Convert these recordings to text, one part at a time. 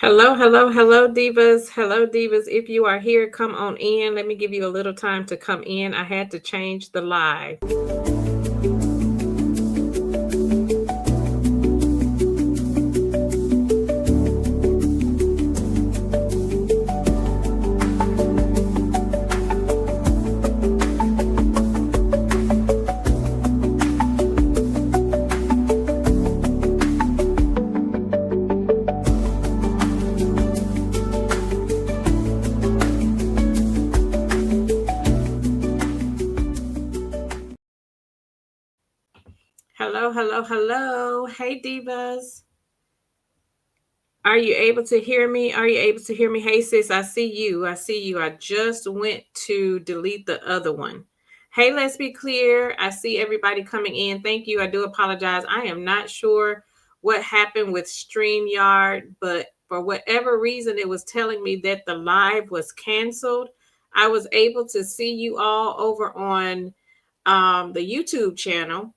Hello, hello, hello, divas. Hello, divas. If you are here, come on in. Let me give you a little time to come in. I had to change the live. Hello, hello, hello. Hey, divas. Are you able to hear me? Are you able to hear me? Hey, sis, I see you. I see you. I just went to delete the other one. Hey, let's be clear. I see everybody coming in. Thank you. I do apologize. I am not sure what happened with StreamYard, but for whatever reason, it was telling me that the live was canceled. I was able to see you all over on the YouTube channel,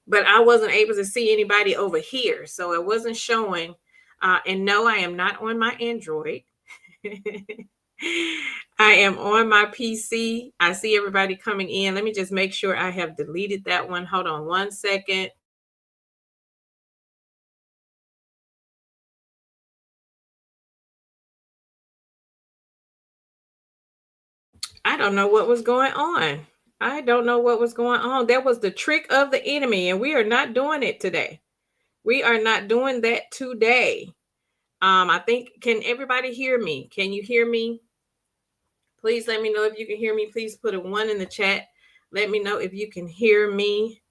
but I wasn't able to see anybody over here. So it wasn't showing. And no, I am not on my Android. I am on my PC. I see everybody coming in. Let me just make sure I have deleted that one. Hold on one second. I don't know what was going on. I don't know what was going on. That was the trick of the enemy, and we are not doing it today. We are not doing that today. I think, can everybody hear me? Can you hear me? Please let me know if you can hear me. Please put a one in the chat. Let me know if you can hear me.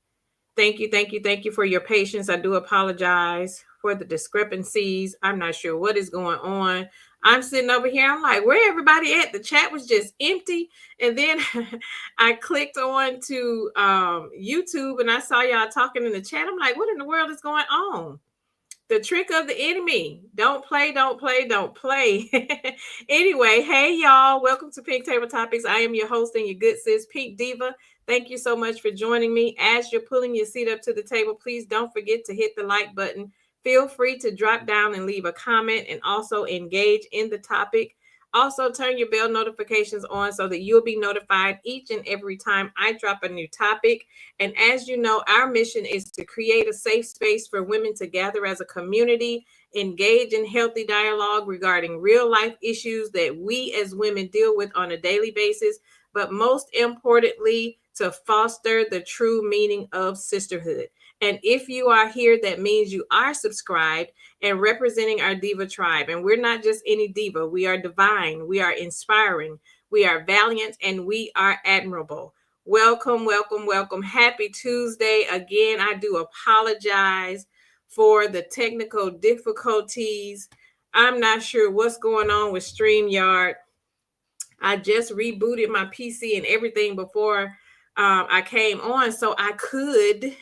Thank you, thank you, thank you for your patience. I do apologize for the discrepancies. I'm not sure what is going on. I'm sitting over here. I'm like, where everybody at? The chat was just empty. And then I clicked on to YouTube and I saw y'all talking in the chat. I'm like, what in the world is going on? The trick of the enemy. Don't play, don't play, don't play. Anyway, hey y'all, welcome to Pink Table Topics. I am your host and your good sis, Pink Diva. Thank you so much for joining me. As you're pulling your seat up to the table, please don't forget to hit the like button. Feel free to drop down and leave a comment and also engage in the topic. Also, turn your bell notifications on so that you'll be notified each and every time I drop a new topic. And as you know, our mission is to create a safe space for women to gather as a community, engage in healthy dialogue regarding real life issues that we as women deal with on a daily basis, but most importantly, to foster the true meaning of sisterhood. And if you are here, that means you are subscribed and representing our Diva tribe. And we're not just any Diva, we are divine, we are inspiring, we are valiant, and we are admirable. Welcome, welcome, welcome. Happy Tuesday. Again, I do apologize for the technical difficulties. I'm not sure what's going on with StreamYard. I just rebooted my PC and everything before I came on so I could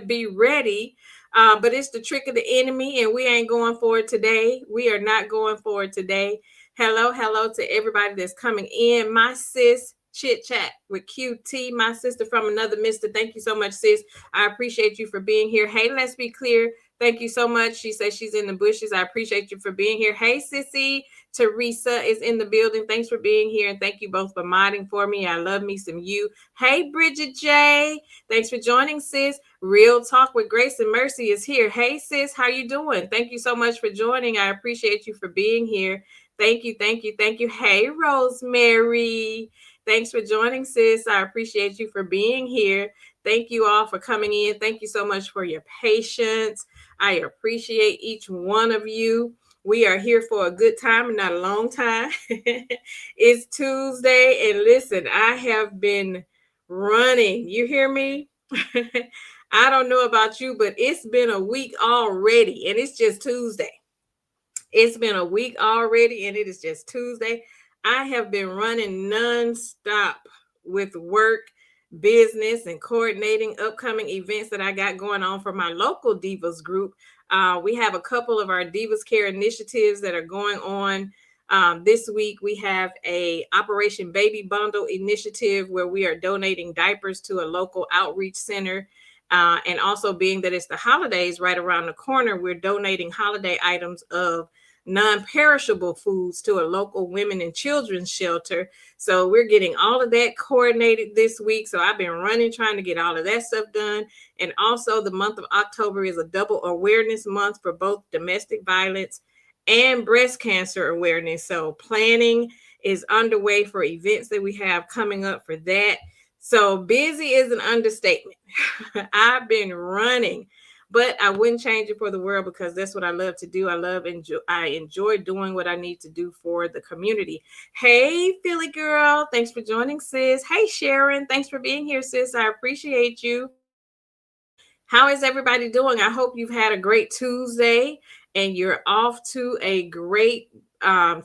be ready. But it's the trick of the enemy, and we ain't going for it today. We are not going for it today. Hello, hello to everybody that's coming in. My sis, Chit Chat with QT, my sister from another mister. Thank you so much, sis. I appreciate you for being here. Hey, let's be clear. Thank you so much. She says she's in the bushes. I appreciate you for being here. Hey, sissy. Teresa is in the building. Thanks for being here. And thank you both for modding for me. I love me some you. Hey, Bridget J. Thanks for joining, sis. Real Talk with Grace and Mercy is here. Hey, sis. How you doing? Thank you so much for joining. I appreciate you for being here. Thank you, thank you, thank you. Hey, Rosemary. Thanks for joining, sis. I appreciate you for being here. Thank you all for coming in. Thank you so much for your patience. I appreciate each one of you. We are here for a good time and not a long time. It's Tuesday, and listen, I have been running. You hear me? I don't know about you, but it's been a week already, and it's just Tuesday. It's been a week already, and it is just Tuesday. I have been running nonstop with work, business, and coordinating upcoming events that I got going on for my local Divas group. We have a couple of our Divas Care initiatives that are going on. This week, we have a Operation Baby Bundle initiative where we are donating diapers to a local outreach center. And also being that it's the holidays right around the corner, we're donating holiday items of non-perishable foods to a local women and children's shelter. So we're getting all of that coordinated this week. So I've been running trying to get all of that stuff done. And also the month of October is a double awareness month for both domestic violence and breast cancer awareness. So planning is underway for events that we have coming up for that. So busy is an understatement. I've been running, but I wouldn't change it for the world because that's what I love to do. I enjoy doing what I need to do for the community. Hey, Philly girl, thanks for joining, sis. Hey, Sharon, thanks for being here, sis. I appreciate you. How is everybody doing? I hope you've had a great Tuesday and you're off to a great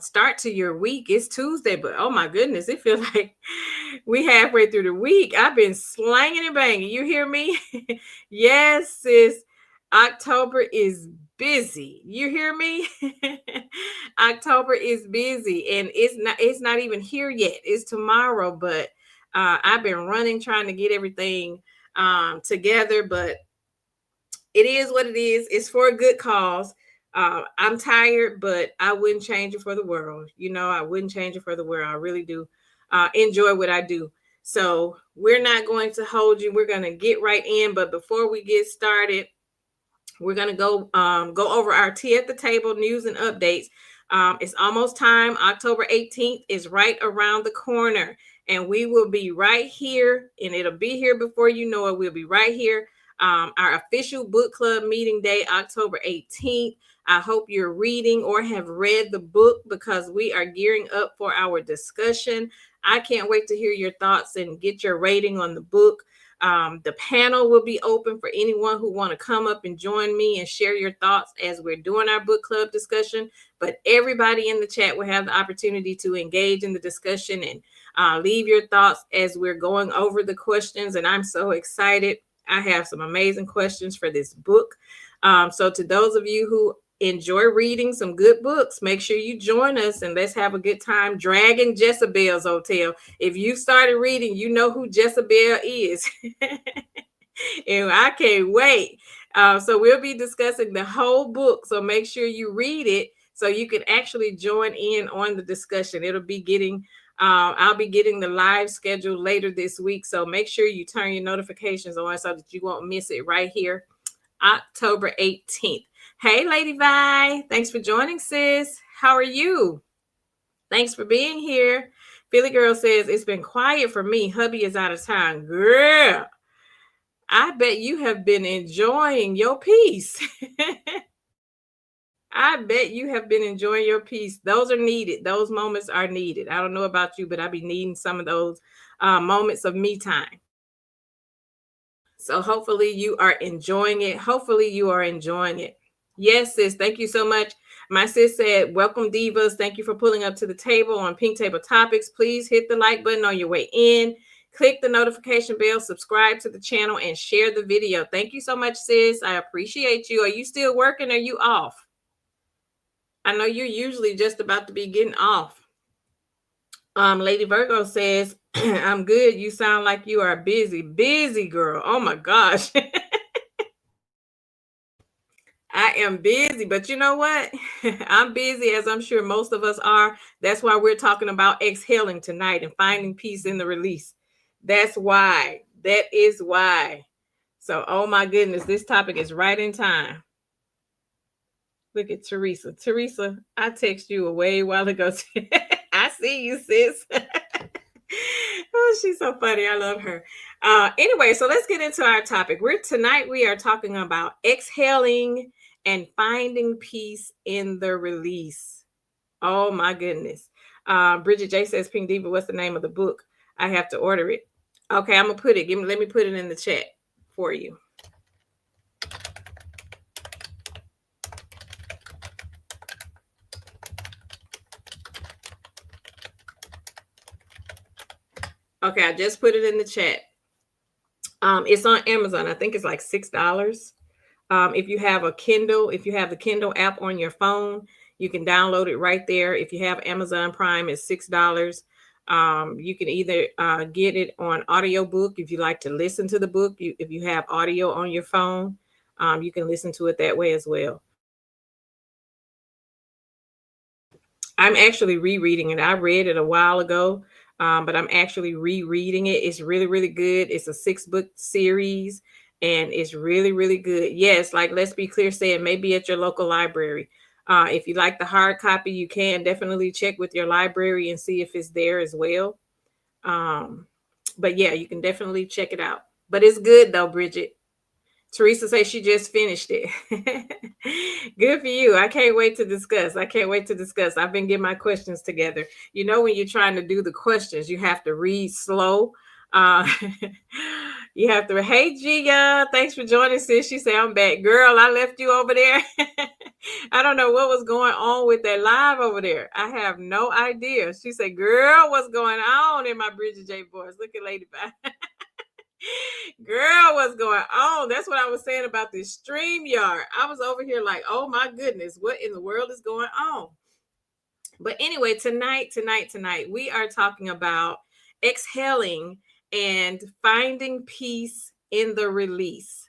start to your week. It's Tuesday, but oh my goodness, it feels like we halfway through the week. I've been slanging and banging. You hear me? Yes, sis. October is busy. You hear me? October is busy and it's not even here yet. It's tomorrow, but I've been running trying to get everything together, but it is what it is. It's for a good cause. I'm tired, but I wouldn't change it for the world. I wouldn't change it for the world. I really do enjoy what I do. So we're not going to hold you. We're going to get right in. But before we get started, we're going to go over our tea at the table news and updates. It's almost time. October 18th is right around the corner. And we will be right here. And it'll be here before you know it. We'll be right here. Our official book club meeting day, October 18th. I hope you're reading or have read the book because we are gearing up for our discussion. I can't wait to hear your thoughts and get your rating on the book. The panel will be open for anyone who want to come up and join me and share your thoughts as we're doing our book club discussion. But everybody in the chat will have the opportunity to engage in the discussion and leave your thoughts as we're going over the questions. And I'm so excited. I have some amazing questions for this book. So to those of you who enjoy reading some good books, make sure you join us and let's have a good time dragging Jezebel's Hotel. If you started reading, you know who Jezebel is. And I can't wait. So we'll be discussing the whole book. So make sure you read it so you can actually join in on the discussion. I'll be getting the live schedule later this week. So make sure you turn your notifications on so that you won't miss it right here, October 18th. Hey, Lady Vi. Thanks for joining, sis. How are you? Thanks for being here. Philly Girl says, it's been quiet for me. Hubby is out of town. Girl, I bet you have been enjoying your peace. I bet you have been enjoying your peace. Those are needed. Those moments are needed. I don't know about you, but I be needing some of those moments of me time. So hopefully you are enjoying it. Hopefully you are enjoying it. Yes, sis. Thank you so much. My sis said, welcome, divas. Thank you for pulling up to the table on Pink Table Topics. Please hit the like button on your way in. Click the notification bell, subscribe to the channel, and share the video. Thank you so much, sis. I appreciate you. Are you still working or are you off? I know you're usually just about to be getting off. Lady Virgo says, I'm good. You sound like you are busy. Busy, girl. Oh my gosh. I am busy, but you know what? I'm busy, as I'm sure most of us are. That's why we're talking about exhaling tonight and finding peace in the release. That's why. That is why. So, oh my goodness, this topic is right in time. Look at Teresa. Teresa, I texted you a way while ago. I see you, sis. Oh, she's so funny. I love her. Anyway, so let's get into our topic. Tonight we are talking about exhaling and finding peace in the release. Oh my goodness. Bridget J says, Pink Diva, what's the name of the book? I have to order it. Okay, I'm gonna put it. Let me put it in the chat for you. Okay, I just put it in the chat. It's on Amazon. I think it's like $6. If you have a Kindle, if you have the Kindle app on your phone, you can download it right there. If you have Amazon Prime, it's $6. You can either get it on audiobook if you like to listen to the book. If you have audio on your phone, you can listen to it that way as well. I'm actually rereading it. I read it a while ago, but I'm actually rereading it. It's really, really good. It's a 6 book series and it's really, really good. Yes, like let's be clear, saying maybe at your local library. If you like the hard copy, you can definitely check with your library and see if it's there as well. Um, but yeah, you can definitely check it out. But it's good though, Bridget. Teresa says she just finished it. Good for you. I can't wait to discuss. I can't wait to discuss. I've been getting my questions together. You know, when you're trying to do the questions, you have to read slow. Uh, you have to, hey, Gia, thanks for joining, sis. She said, I'm back. Girl, I left you over there. I don't know what was going on with that live over there. I have no idea. She said, girl, what's going on in my Bridget J voice? Look at Lady Bye. Girl, what's going on? That's what I was saying about this StreamYard. I was over here like, oh my goodness, what in the world is going on? But anyway, tonight, we are talking about exhaling and finding peace in the release.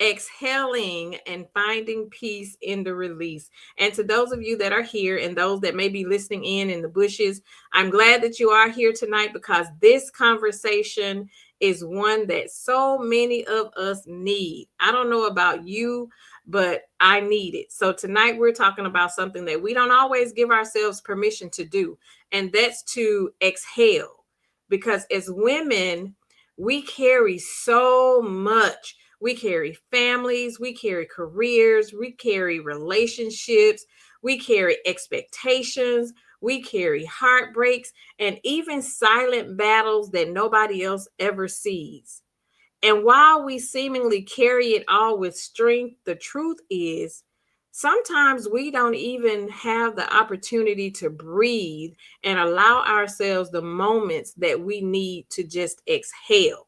Exhaling and finding peace in the release. And to those of you that are here and those that may be listening in the bushes, I'm glad that you are here tonight because this conversation is one that so many of us need. I don't know about you, but I need it. So tonight we're talking about something that we don't always give ourselves permission to do, and that's to exhale. Because as women, we carry so much. We carry families, we carry careers, we carry relationships, we carry expectations, we carry heartbreaks, and even silent battles that nobody else ever sees. And while we seemingly carry it all with strength, the truth is sometimes we don't even have the opportunity to breathe and allow ourselves the moments that we need to just exhale.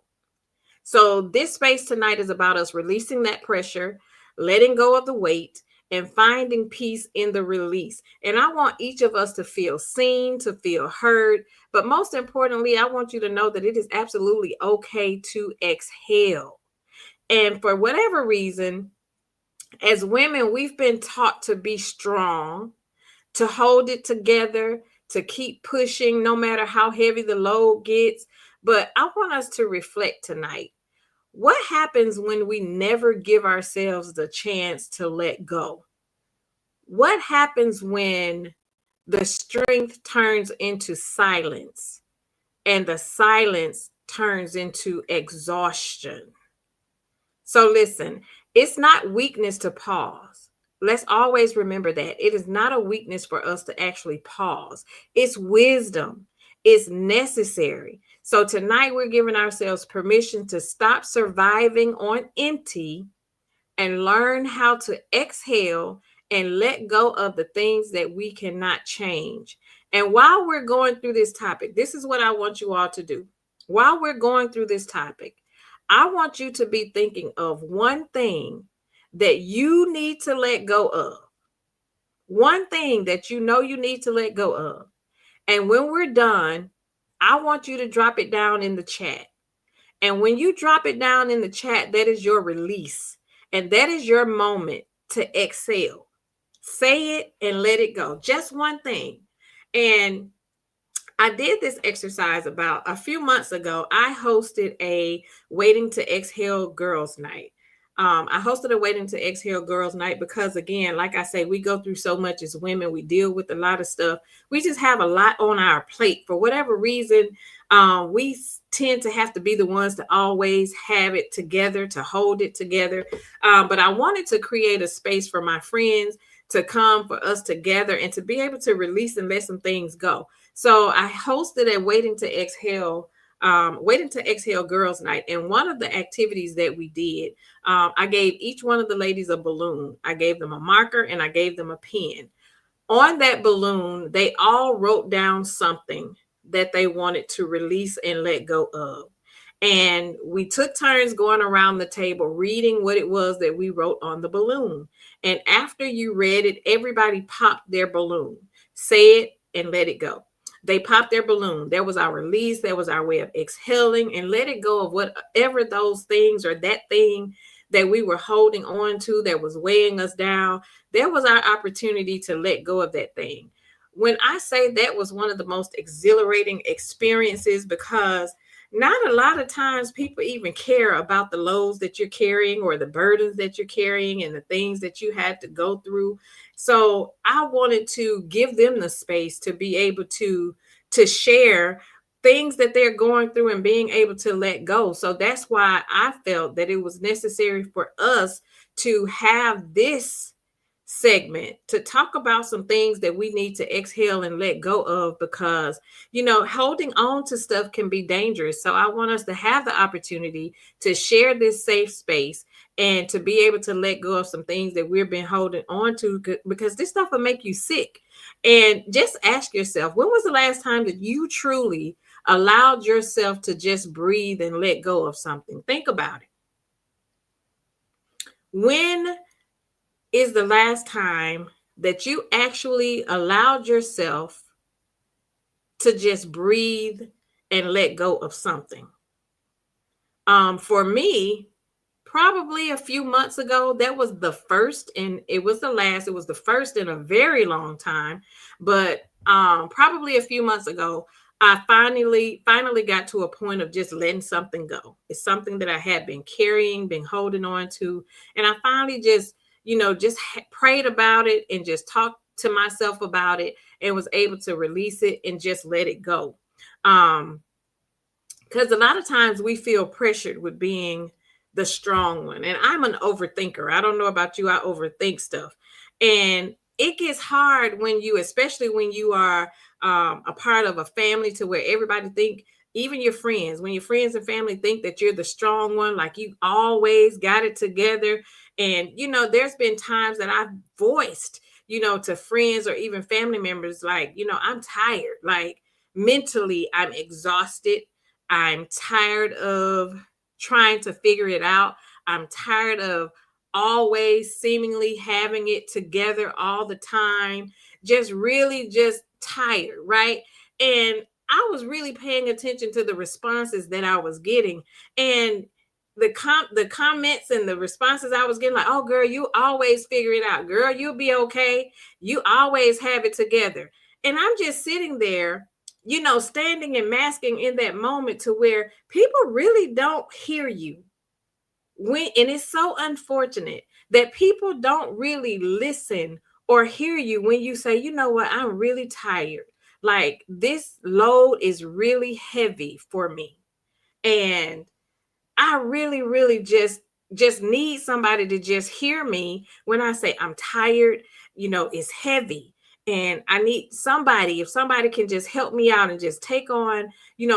So, this space tonight is about us releasing that pressure, letting go of the weight, and finding peace in the release. And I want each of us to feel seen, to feel heard. But most importantly, I want you to know that it is absolutely okay to exhale. And for whatever reason, as women, we've been taught to be strong, to hold it together, to keep pushing no matter how heavy the load gets. But I want us to reflect tonight. What happens when we never give ourselves the chance to let go? What happens when the strength turns into silence and the silence turns into exhaustion? So, listen, it's not weakness to pause. Let's always remember that it is not a weakness for us to actually pause. It's wisdom, it's necessary. So, tonight we're giving ourselves permission to stop surviving on empty and learn how to exhale and let go of the things that we cannot change. And while we're going through this topic, this is what I want you all to do. While we're going through this topic, I want you to be thinking of one thing that you need to let go of. One thing that you know you need to let go of. And when we're done, I want you to drop it down in the chat. And when you drop it down in the chat, that is your release. And that is your moment to exhale. Say it and let it go. Just one thing. And I did this exercise about a few months ago. I hosted a Waiting to Exhale Girls Night. I hosted a Waiting to Exhale Girls Night because, again, like I say, we go through so much as women. We deal with a lot of stuff. We just have a lot on our plate. For whatever reason, we tend to have to be the ones to always have it together, to hold it together. But I wanted to create a space for my friends to come, for us together, and to be able to release and let some things go. So I hosted a Waiting to Exhale Girls Night. And one of the activities that we did, I gave each one of the ladies a balloon. I gave them a marker and I gave them a pen. On that balloon, they all wrote down something that they wanted to release and let go of. And we took turns going around the table reading what it was that we wrote on the balloon. And after you read it, everybody popped their balloon, say it and let it go. They popped their balloon. That was our release. That was our way of exhaling and let it go of whatever those things or that thing that we were holding on to that was weighing us down. There was our opportunity to let go of that thing. when I say that was one of the most exhilarating experiences, because not a lot of times people even care about the loads that you're carrying or the burdens that you're carrying and the things that you had to go through. So I wanted to give them the space to be able to share things that they're going through and being able to let go. So that's why I felt that it was necessary for us to have this segment to talk about some things that we need to exhale and let go of, because holding on to stuff can be dangerous. So I want us to have the opportunity to share this safe space and to be able to let go of some things that we've been holding on to, because this stuff will make you sick. And just ask yourself, when was the last time that you truly allowed yourself to just breathe and let go of something? Think about it. When is the last time that you actually allowed yourself to just breathe and let go of something? For me, probably a few months ago, that was the first, and it was the last. It was the first in a very long time, but probably a few months ago, I finally got to a point of just letting something go. It's something that I had been carrying, been holding on to, and I finally just prayed about it and just talked to myself about it and was able to release it and just let it go. Um, because a lot of times we feel pressured with being the strong one. And I'm an overthinker. I don't know about you, I overthink stuff. And it gets hard when you, especially when you are a part of a family, to where everybody think, even your friends, when your friends and family think that you're the strong one, like you always got it together. And there's been times that I've voiced, to friends or even family members, like, I'm tired, like mentally I'm exhausted. I'm tired of trying to figure it out. I'm tired of always seemingly having it together all the time. Just really just tired, right? And I was really paying attention to the responses that I was getting. And the comments and the responses I was getting, like, oh girl, you always figure it out. Girl, you'll be okay. You always have it together. And I'm just sitting there, standing and masking in that moment, to where people really don't hear you. And it's so unfortunate that people don't really listen or hear you when you say, you know what, I'm really tired. Like, this load is really heavy for me. And I really, really just need somebody to just hear me when I say I'm tired, it's heavy. And I need somebody, if somebody can just help me out and just take on,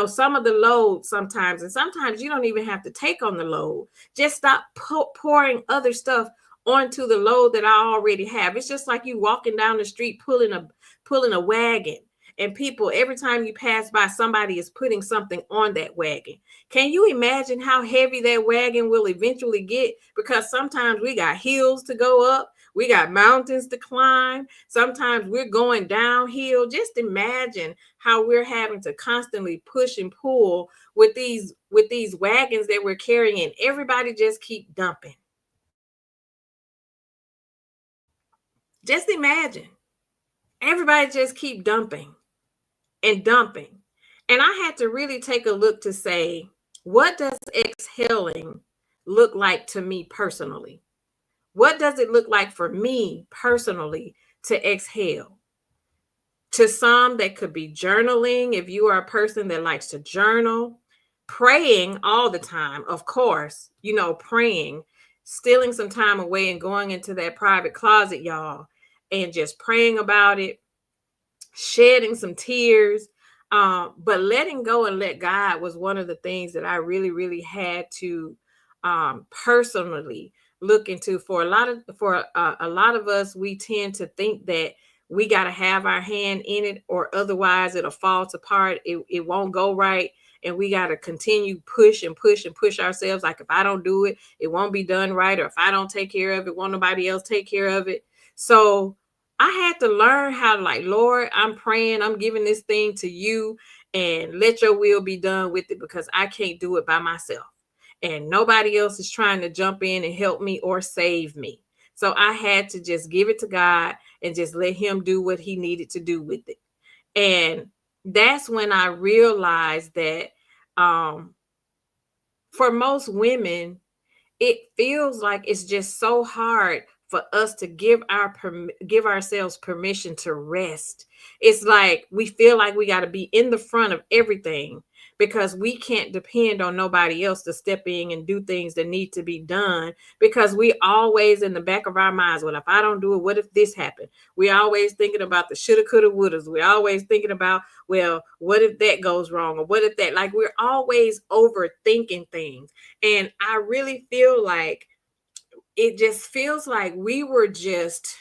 some of the load sometimes. And sometimes you don't even have to take on the load. Just stop pouring other stuff onto the load that I already have. It's just like you walking down the street pulling a wagon. And people, every time you pass by, somebody is putting something on that wagon. Can you imagine how heavy that wagon will eventually get? Because sometimes we got hills to go up, we got mountains to climb, sometimes we're going downhill. Just imagine how we're having to constantly push and pull with these wagons that we're carrying, and everybody just keep dumping. Just imagine everybody just keep dumping and dumping. And I had to really take a look to say, what does exhaling look like to me personally? What does it look like for me personally to exhale? To some, that could be journaling. If you are a person that likes to journal, praying all the time, of course, praying, stealing some time away and going into that private closet, y'all, and just praying about it, shedding some tears. But letting go and let God was one of the things that I really, really had to personally look into. For a lot of us, we tend to think that we got to have our hand in it, or otherwise it'll fall apart. It won't go right. And we got to continue push and push and push ourselves. Like, if I don't do it, it won't be done right. Or if I don't take care of it, won't nobody else take care of it. So I had to learn how to, like, Lord, I'm praying, I'm giving this thing to you, and let your will be done with it, because I can't do it by myself. And nobody else is trying to jump in and help me or save me. So I had to just give it to God and just let him do what he needed to do with it. And that's when I realized that um, for most women, it feels like it's just so hard for us to give ourselves permission to rest. It's like we feel like we got to be in the front of everything because we can't depend on nobody else to step in and do things that need to be done, because we always in the back of our minds, well, if I don't do it, what if this happened? We always thinking about the shoulda coulda wouldas. We always thinking about, well, what if that goes wrong, or what if that, like, we're always overthinking things. And I really feel like it just feels like we were just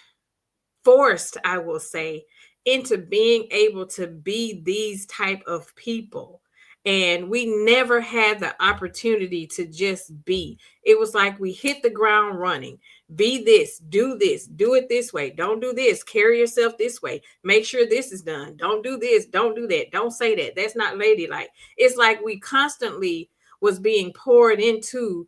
forced, I will say, into being able to be these type of people. And we never had the opportunity to just be. It was like we hit the ground running. Be this, do it this way. Don't do this, carry yourself this way. Make sure this is done. Don't do this, don't do that. Don't say that. That's not ladylike. It's like we constantly was being poured into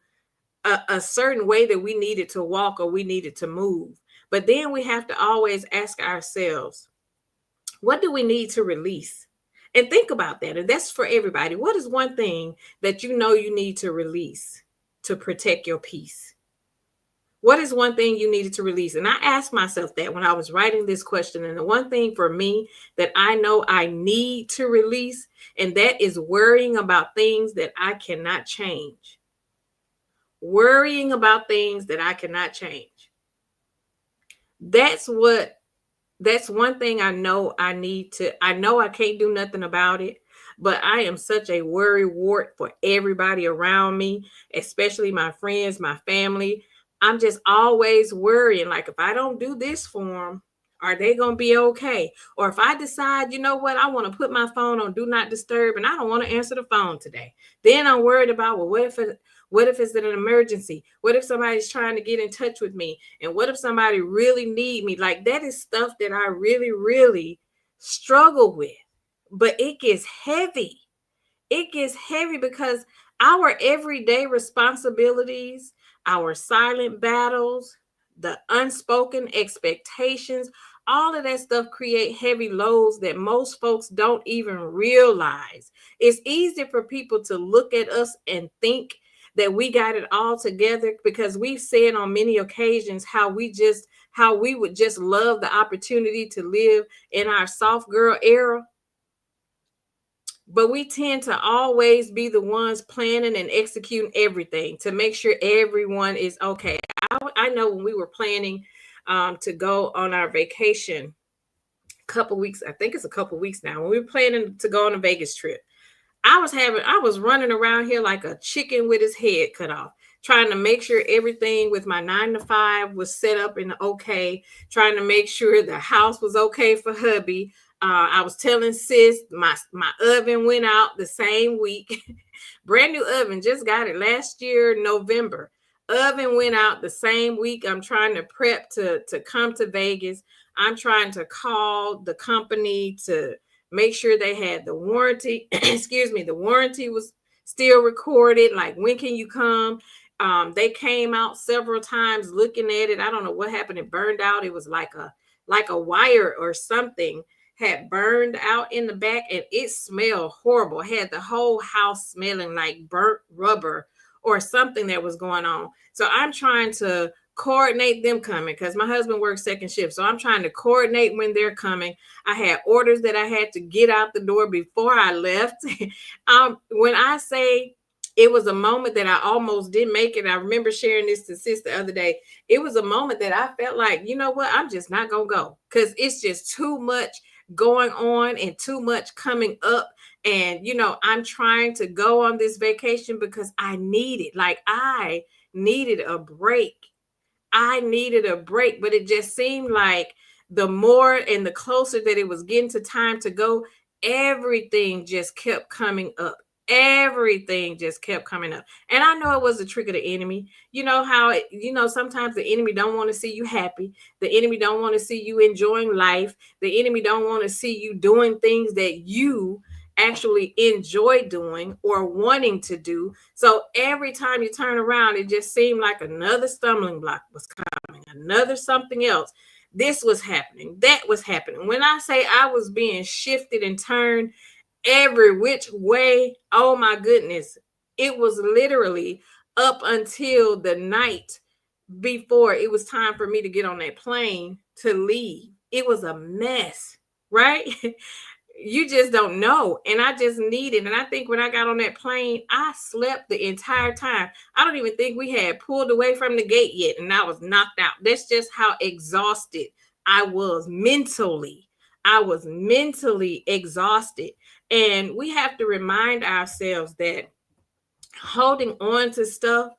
a certain way that we needed to walk or we needed to move. But then we have to always ask ourselves, what do we need to release? And think about that. And that's for everybody. What is one thing that you know you need to release to protect your peace? What is one thing you needed to release? And I asked myself that when I was writing this question. And the one thing for me that I know I need to release, and that is worrying about things that I cannot change. Worrying about things that I cannot change. That's what that's one thing I know I need to. I know I can't do nothing about it, but I am such a worry wart for everybody around me, especially my friends, my family. I'm just always worrying, like, if I don't do this for them, are they going to be okay? Or if I decide, you know what, I want to put my phone on do not disturb and I don't want to answer the phone today, then I'm worried about, well, what if it's an emergency? What if somebody's trying to get in touch with me? And what if somebody really need me? Like, that is stuff that I really, really struggle with. But it gets heavy. It gets heavy because our everyday responsibilities, our silent battles, the unspoken expectations, all of that stuff create heavy loads that most folks don't even realize. It's easy for people to look at us and think that we got it all together, because we've said on many occasions how we would just love the opportunity to live in our soft girl era. But we tend to always be the ones planning and executing everything to make sure everyone is okay. I know when we were planning to go on our vacation a couple weeks, I think it's a couple weeks now, when we were planning to go on a Vegas trip, I was running around here like a chicken with his head cut off, trying to make sure everything with my 9 to 5 was set up and okay, trying to make sure the house was okay for hubby. I was telling sis my oven went out the same week. Brand new oven, just got it last year, November. Oven went out the same week. I'm trying to prep to come to Vegas. I'm trying to call the company to make sure they had the warranty. Excuse me, the warranty was still recorded. Like, when can you come? They came out several times looking at it. I don't know what happened. It burned out. It was like a wire or something had burned out in the back, and it smelled horrible. It had the whole house smelling like burnt rubber or something that was going on. So I'm trying to coordinate them coming because my husband works second shift. So I'm trying to coordinate when they're coming. I had orders that I had to get out the door before I left. When I say it was a moment that I almost didn't make it, I remember sharing this to sis the other day. It was a moment that I felt like, you know what, I'm just not going to go because it's just too much going on and too much coming up. And, I'm trying to go on this vacation because I need it. Like, I needed a break. But it just seemed like the more and the closer that it was getting to time to go, everything just kept coming up. Everything just kept coming up. And I know it was a trick of the enemy. You know how, sometimes the enemy don't want to see you happy. The enemy don't want to see you enjoying life. The enemy don't want to see you doing things that you actually enjoy doing or wanting to do. So every time you turn around, it just seemed like another stumbling block was coming another something else. This was happening, that was happening. When I say I was being shifted and turned every which way, oh my goodness, it was literally up until the night before it was time for me to get on that plane to leave. It was a mess, right? You just don't know. And I just needed, and I think when I got on that plane, I slept the entire time. I don't even think we had pulled away from the gate yet, and I was knocked out. That's just how exhausted I was mentally. I was mentally exhausted. And we have to remind ourselves that holding on to stuff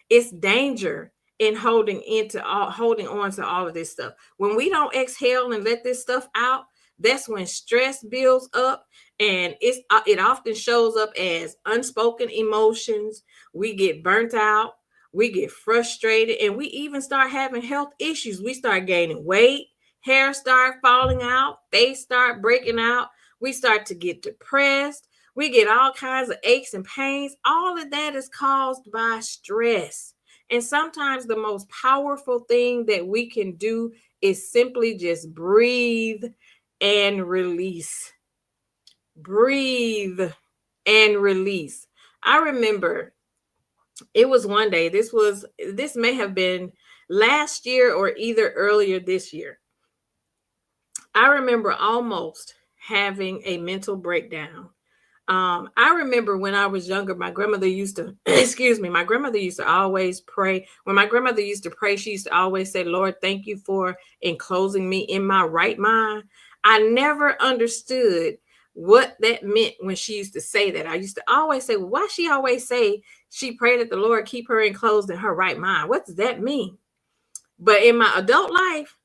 is danger in holding on to all of this stuff. When we don't exhale and let this stuff out, that's when stress builds up, and it often shows up as unspoken emotions. We get burnt out, we get frustrated, and we even start having health issues. We start gaining weight, hair start falling out, face start breaking out, we start to get depressed, we get all kinds of aches and pains. All of that is caused by stress. And sometimes the most powerful thing that we can do is simply just breathe and release. Breathe and release. I remember it was one day, this may have been last year or either earlier this year. I remember almost having a mental breakdown. I remember when I was younger, my grandmother used to, excuse me, my grandmother used to always pray. When my grandmother used to pray, she used to always say, Lord, thank you for enclosing me in my right mind. I never understood what that meant when she used to say that. I used to always say, well, why she always say she prayed that the Lord keep her enclosed in her right mind? What does that mean? But in my adult life,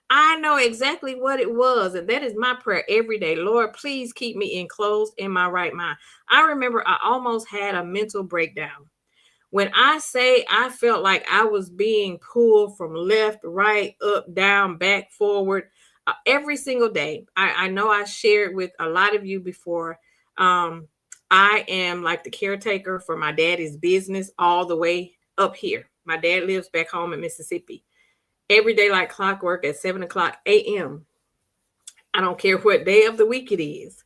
I know exactly what it was. And that is my prayer every day. Lord, please keep me enclosed in my right mind. I remember I almost had a mental breakdown. When I say I felt like I was being pulled from left, right, up, down, back, forward, every single day. I know I shared with a lot of you before. I am like the caretaker for my daddy's business all the way up here. My dad lives back home in Mississippi. Every day like clockwork at 7:00 a.m. I don't care what day of the week it is.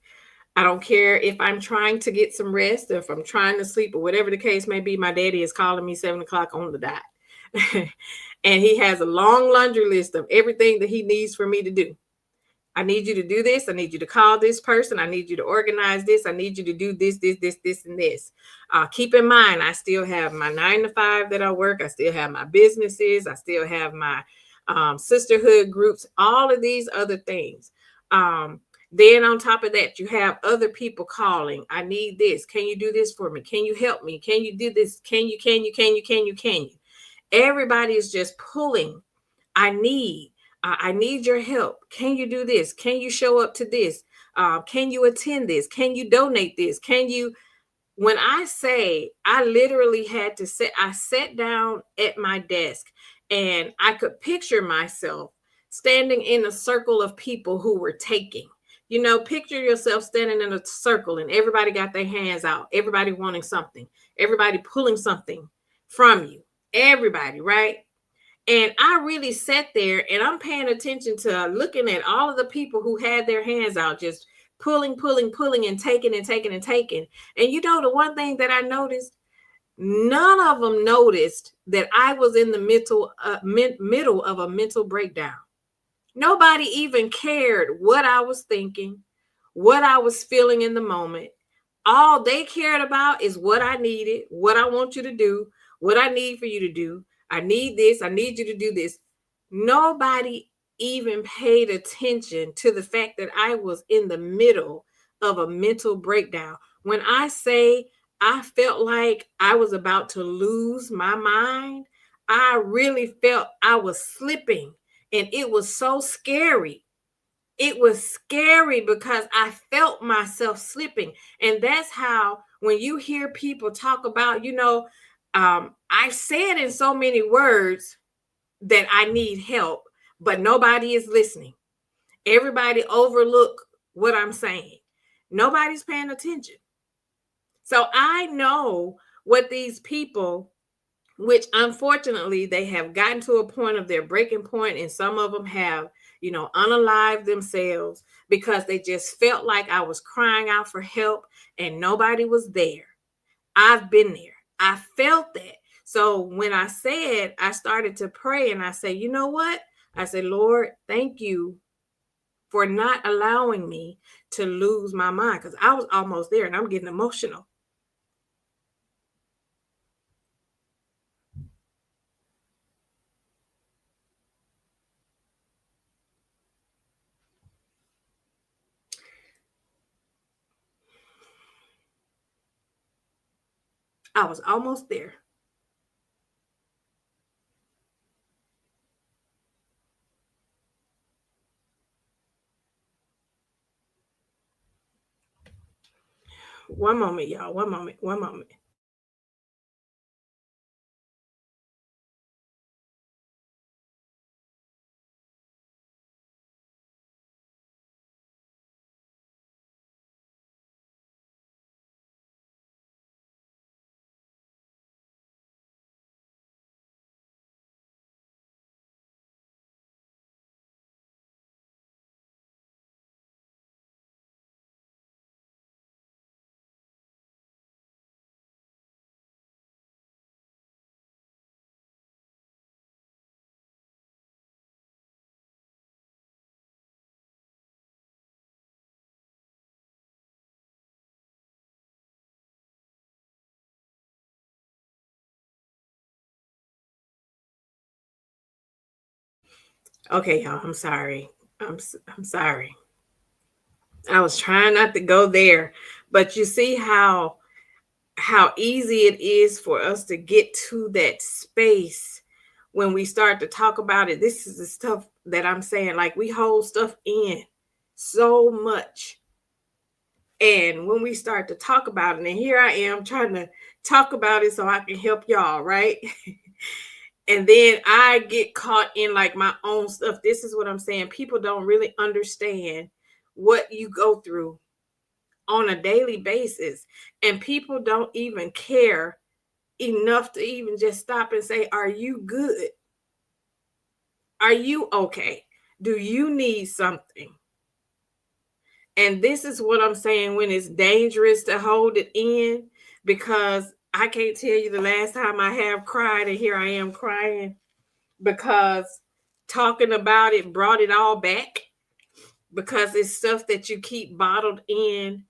I don't care if I'm trying to get some rest or if I'm trying to sleep or whatever the case may be. My daddy is calling me 7:00 on the dot. And he has a long laundry list of everything that he needs for me to do. I need you to do this. I need you to call this person. I need you to organize this. I need you to do this, and this. Keep in mind, I still have my 9 to 5 that I work. I still have my businesses. I still have my sisterhood groups, all of these other things. Then on top of that, you have other people calling. I need this. Can you do this for me? Can you help me? Can you do this? Can you? Everybody is just pulling. I need your help. Can you do this? Can you show up to this? Can you attend this? Can you donate this? When I say I literally had to I sat down at my desk and I could picture myself standing in a circle of people who were taking. Picture yourself standing in a circle and everybody got their hands out, everybody wanting something, everybody pulling something from you, everybody, right? And I really sat there and I'm paying attention to looking at all of the people who had their hands out, just pulling, and taking and taking and taking. And the one thing that I noticed, none of them noticed that I was in the middle of a mental breakdown. Nobody even cared what I was thinking, what I was feeling in the moment. All they cared about is what I needed, what I want you to do, what I need for you to do. I need this. I need you to do this. Nobody even paid attention to the fact that I was in the middle of a mental breakdown. When I say I felt like I was about to lose my mind, I really felt I was slipping, and it was so scary. It was scary because I felt myself slipping. And that's how, when you hear people talk about, I've said in so many words that I need help, but nobody is listening. Everybody overlook what I'm saying. Nobody's paying attention. So I know what these people which unfortunately they have gotten to a point of their breaking point, and some of them have, unalived themselves because they just felt like I was crying out for help and nobody was there. I've been there. I felt that. So when I started to pray and I say, you know what? I said, Lord, thank you for not allowing me to lose my mind, because I was almost there and I'm getting emotional. I was almost there. One moment, y'all. One moment. One moment. Okay, y'all. I'm sorry. I'm sorry. I was trying not to go there, but you see how easy it is for us to get to that space when we start to talk about it. This is the stuff that I'm saying. Like, we hold stuff in so much. And when we start to talk about it, and here I am trying to talk about it so I can help y'all, right? And then I get caught in like my own stuff. This is what I'm saying. People don't really understand what you go through on a daily basis. And people don't even care enough to even just stop and say, are you good? Are you okay? Do you need something? And this is what I'm saying, when it's dangerous to hold it in, because I can't tell you the last time I have cried, and here I am crying because talking about it brought it all back, because it's stuff that you keep bottled in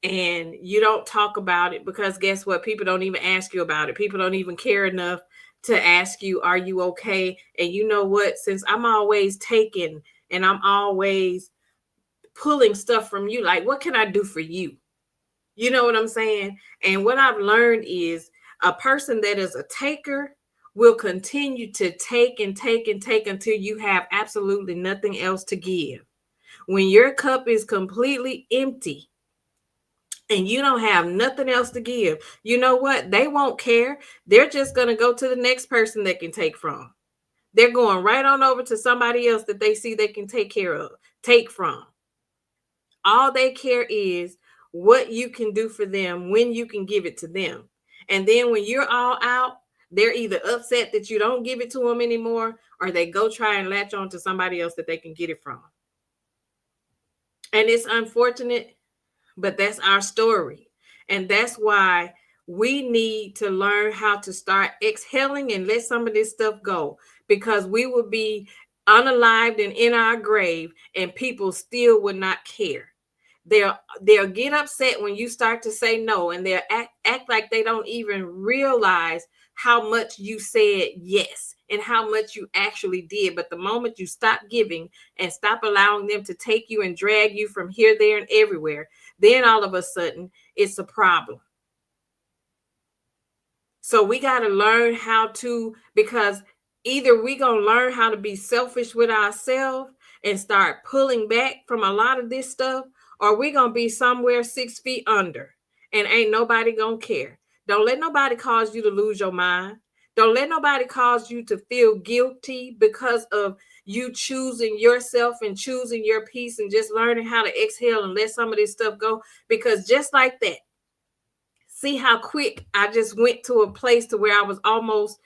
and you don't talk about it, because guess what? People don't even ask you about it. People don't even care enough to ask you, are you okay? And you know what? Since I'm always taking and I'm always pulling stuff from you, like, what can I do for you? You know what I'm saying? And what I've learned is a person that is a taker will continue to take and take and take until you have absolutely nothing else to give. When your cup is completely empty and you don't have nothing else to give, you know what? They won't care. They're just going to go to the next person that can take from. They're going right on over to somebody else that they see they can take care of, take from. All they care is what you can do for them when you can give it to them. And then when you're all out, they're either upset that you don't give it to them anymore, or they go try and latch on to somebody else that they can get it from. And it's unfortunate, but that's our story. And that's why we need to learn how to start exhaling and let some of this stuff go, because we would be unalived and in our grave and people still would not care. They'll get upset when you start to say no, and they'll act like they don't even realize how much you said yes and how much you actually did. But the moment you stop giving and stop allowing them to take you and drag you from here, there, and everywhere, then all of a sudden it's a problem. So we got to learn how to, because either we going to learn how to be selfish with ourselves and start pulling back from a lot of this stuff, or we going to be somewhere 6 feet under and ain't nobody going to care. Don't let nobody cause you to lose your mind. Don't let nobody cause you to feel guilty because of you choosing yourself and choosing your peace and just learning how to exhale and let some of this stuff go. Because just like that, See how quick I just went to a place to where I was almost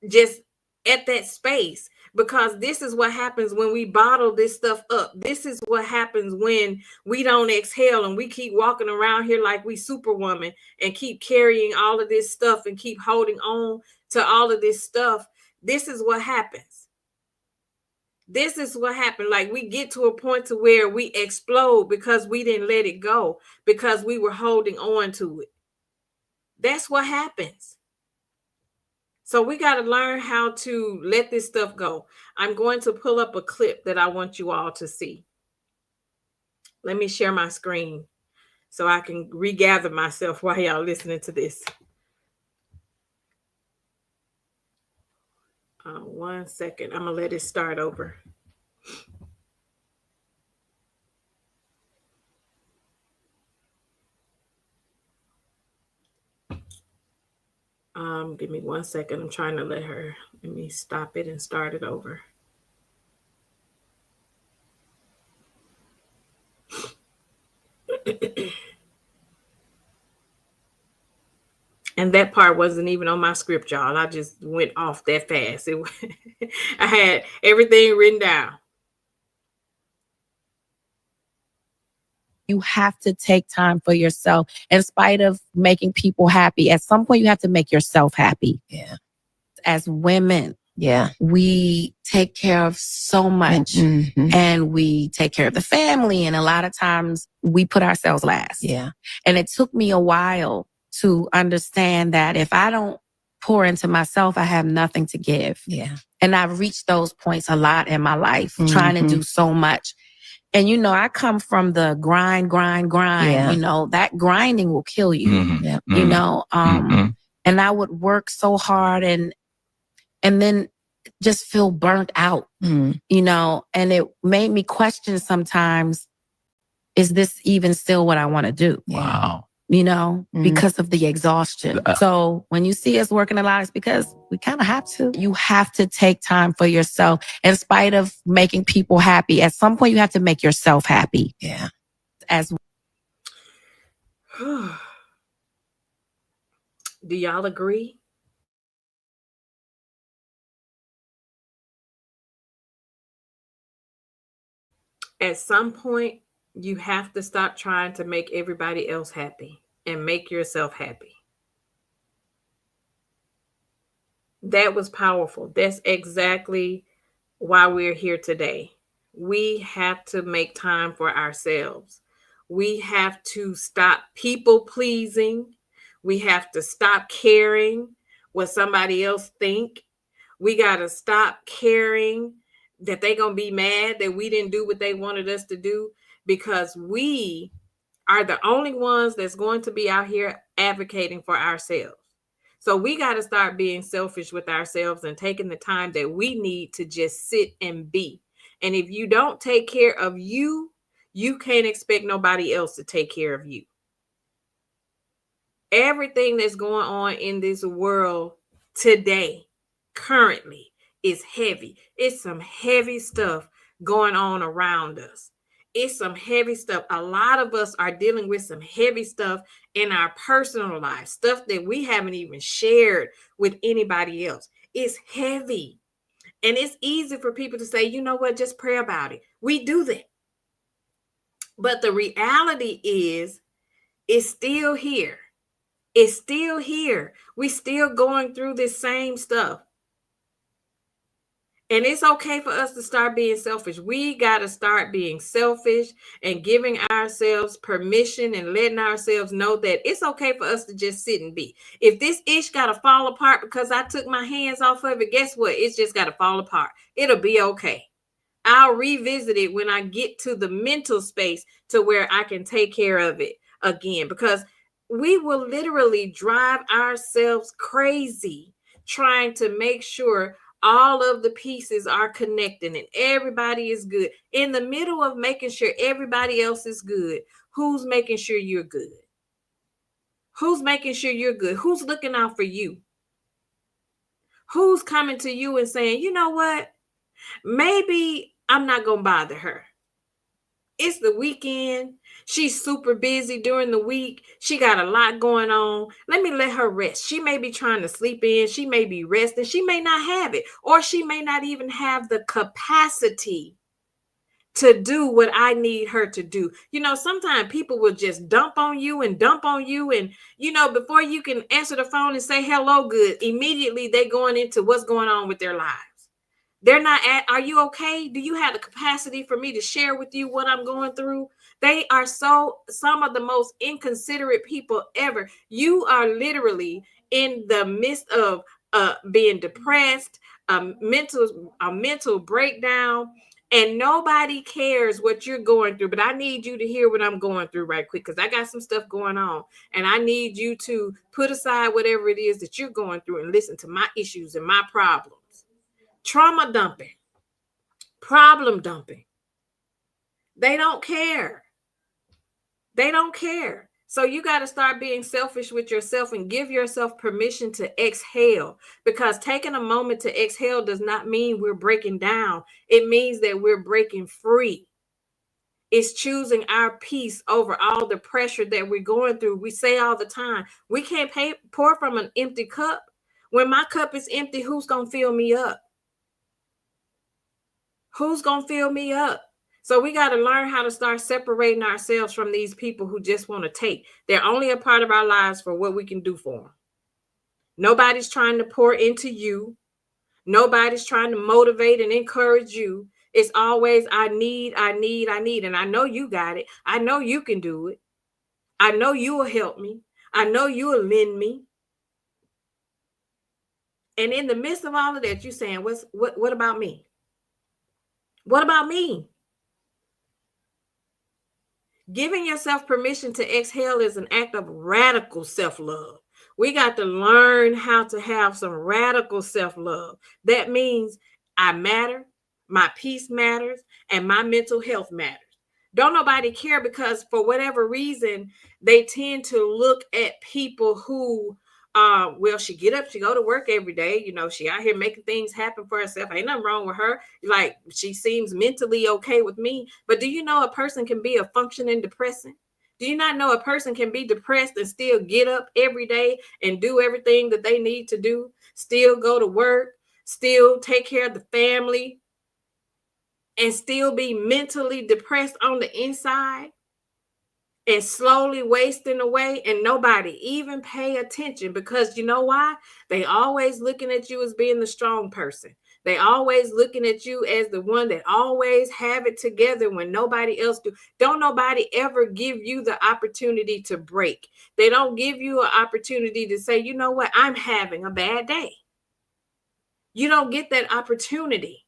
just at that space, because this is what happens when we bottle this stuff up. This is what happens when we don't exhale and we keep walking around here like we superwoman and keep carrying all of this stuff and keep holding on to all of this stuff. This is what happens. This is what happened. Like, we get to a point to where we explode because we didn't let it go, because we were holding on to it. That's what happens. So we got to learn how to let this stuff go. I'm going to pull up a clip that I want you all to see. Let me share my screen so I can regather myself while y'all listening to this. 1 second. I'm going to let it start over. Give me 1 second. I'm trying to let me stop it and start it over. And that part wasn't even on my script, y'all. I just went off that fast. I had everything written down. You have to take time for yourself. In spite of making people happy, at some point you have to make yourself happy. Yeah. As women, Yeah. we take care of so much, and we take care of the family. And a lot of times we put ourselves last. Yeah. And it took me a while to understand that if I don't pour into myself, I have nothing to give. Yeah. And I've reached those points a lot in my life, trying to do so much. And, you know, I come from the grind. Yeah. You know, that grinding will kill you, Yeah. you know, and I would work so hard and then just feel burnt out, you know, and it made me question sometimes, is this even still what I want to do? Wow. You know, because of the exhaustion. So when you see us working a lot, it's because we kind of have to. You have to take time for yourself. In spite of making people happy, at some point you have to make yourself happy. Yeah. As Do y'all agree? At some point, you have to stop trying to make everybody else happy and make yourself happy. That was powerful. That's exactly why we're here today. We have to make time for ourselves. We have to stop people pleasing. We have to stop caring what somebody else think. We got to stop caring that they're going to be mad that we didn't do what they wanted us to do, because we are the only ones that's going to be out here advocating for ourselves. So we got to start being selfish with ourselves and taking the time that we need to just sit and be. And if you don't take care of you, you can't expect nobody else to take care of you. Everything that's going on in this world today, currently, is heavy. It's some heavy stuff going on around us. It's some heavy stuff. A lot of us are dealing with some heavy stuff in our personal lives, stuff that we haven't even shared with anybody else. It's heavy. And it's easy for people to say, you know what, just pray about it. We do that. But the reality is, it's still here. It's still here. We still going through this same stuff. And it's okay for us to start being selfish. We got to start being selfish and giving ourselves permission and letting ourselves know that it's okay for us to just sit and be. If this ish got to fall apart because I took my hands off of it, guess what? It's just got to fall apart. It'll be okay. I'll revisit it when I get to the mental space to where I can take care of it again, because we will literally drive ourselves crazy trying to make sure all of the pieces are connecting and everybody is good. In the middle of making sure everybody else is good, who's making sure you're good? Who's making sure you're good? Who's looking out for you? Who's coming to you and saying, you know what? Maybe I'm not going to bother her. It's the weekend. She's super busy during the week. She got a lot going on. Let me let her rest. She may be trying to sleep in. She may be resting. She may not have it, or she may not even have the capacity to do what I need her to do. You know, sometimes people will just dump on you and dump on you. And, you know, before you can answer the phone and say hello good, immediately they going into what's going on with their lives. They're not are you okay? Do you have the capacity for me to share with you what I'm going through? They are some of the most inconsiderate people ever. You are literally in the midst of being depressed, a mental breakdown, and nobody cares what you're going through. But I need you to hear what I'm going through right quick, because I got some stuff going on, and I need you to put aside whatever it is that you're going through and listen to my issues and my problems. Trauma dumping, problem dumping. They don't care. They don't care. So you got to start being selfish with yourself and give yourself permission to exhale, because taking a moment to exhale does not mean we're breaking down. It means that we're breaking free. It's choosing our peace over all the pressure that we're going through. We say all the time, we can't pour from an empty cup. When my cup is empty, who's going to fill me up? Who's going to fill me up? So we got to learn how to start separating ourselves from these people who just want to take. They're only a part of our lives for what we can do for them. Nobody's trying to pour into you. Nobody's trying to motivate and encourage you. It's always, I need. And I know you got it. I know you can do it. I know you will help me. I know you will lend me. And in the midst of all of that, you're saying, what about me? What about me? Giving yourself permission to exhale is an act of radical self-love. We got to learn how to have some radical self-love. That means I matter, my peace matters, and my mental health matters. Don't nobody care, because for whatever reason, they tend to look at people who well, she get up, she go to work every day, you know, she out here making things happen for herself. Ain't nothing wrong with her. Like, she seems mentally okay with me. But do you know a person can be a functioning depressant? Do you not know a person can be depressed and still get up every day and do everything that they need to do, still go to work, still take care of the family, and still be mentally depressed on the inside? And slowly wasting away, and nobody even pay attention, because you know why? They always looking at you as being the strong person. They always looking at you as the one that always have it together when nobody else do. Don't nobody ever give you the opportunity to break. They don't give you an opportunity to say, you know what? I'm having a bad day. You don't get that opportunity.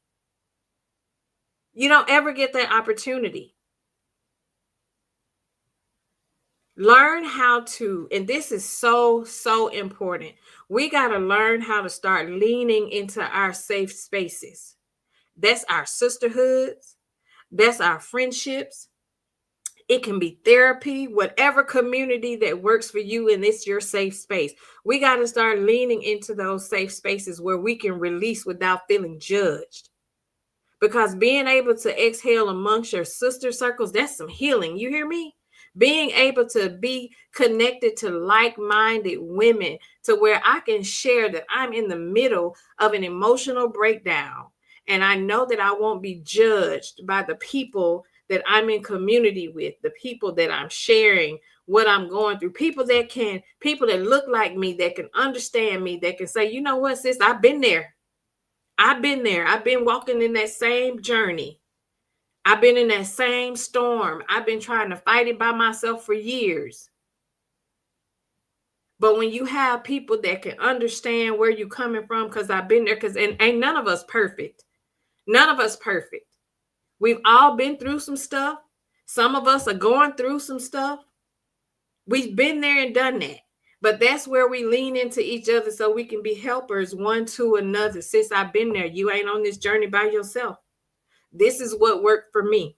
You don't ever get that opportunity. Learn how to, and this is so important. We got to learn how to start leaning into our safe spaces. That's our sisterhoods. That's our friendships. It can be therapy, whatever community that works for you, and it's your safe space. We got to start leaning into those safe spaces where we can release without feeling judged. Because being able to exhale amongst your sister circles, that's some healing. You hear me? Being able to be connected to like-minded women, to where I can share that I'm in the middle of an emotional breakdown, and I know that I won't be judged by the people that I'm in community with, the people that I'm sharing what I'm going through, people that look like me, that can understand me, that can say, you know what, sis, I've been there. I've been walking in that same journey. I've been in that same storm. I've been trying to fight it by myself for years. But when you have people that can understand where you're coming from, because I've been there, because ain't none of us perfect. None of us perfect. We've all been through some stuff. Some of us are going through some stuff. We've been there and done that. But that's where we lean into each other so we can be helpers one to another. Sis, I've been there. You ain't on this journey by yourself. This is what worked for me.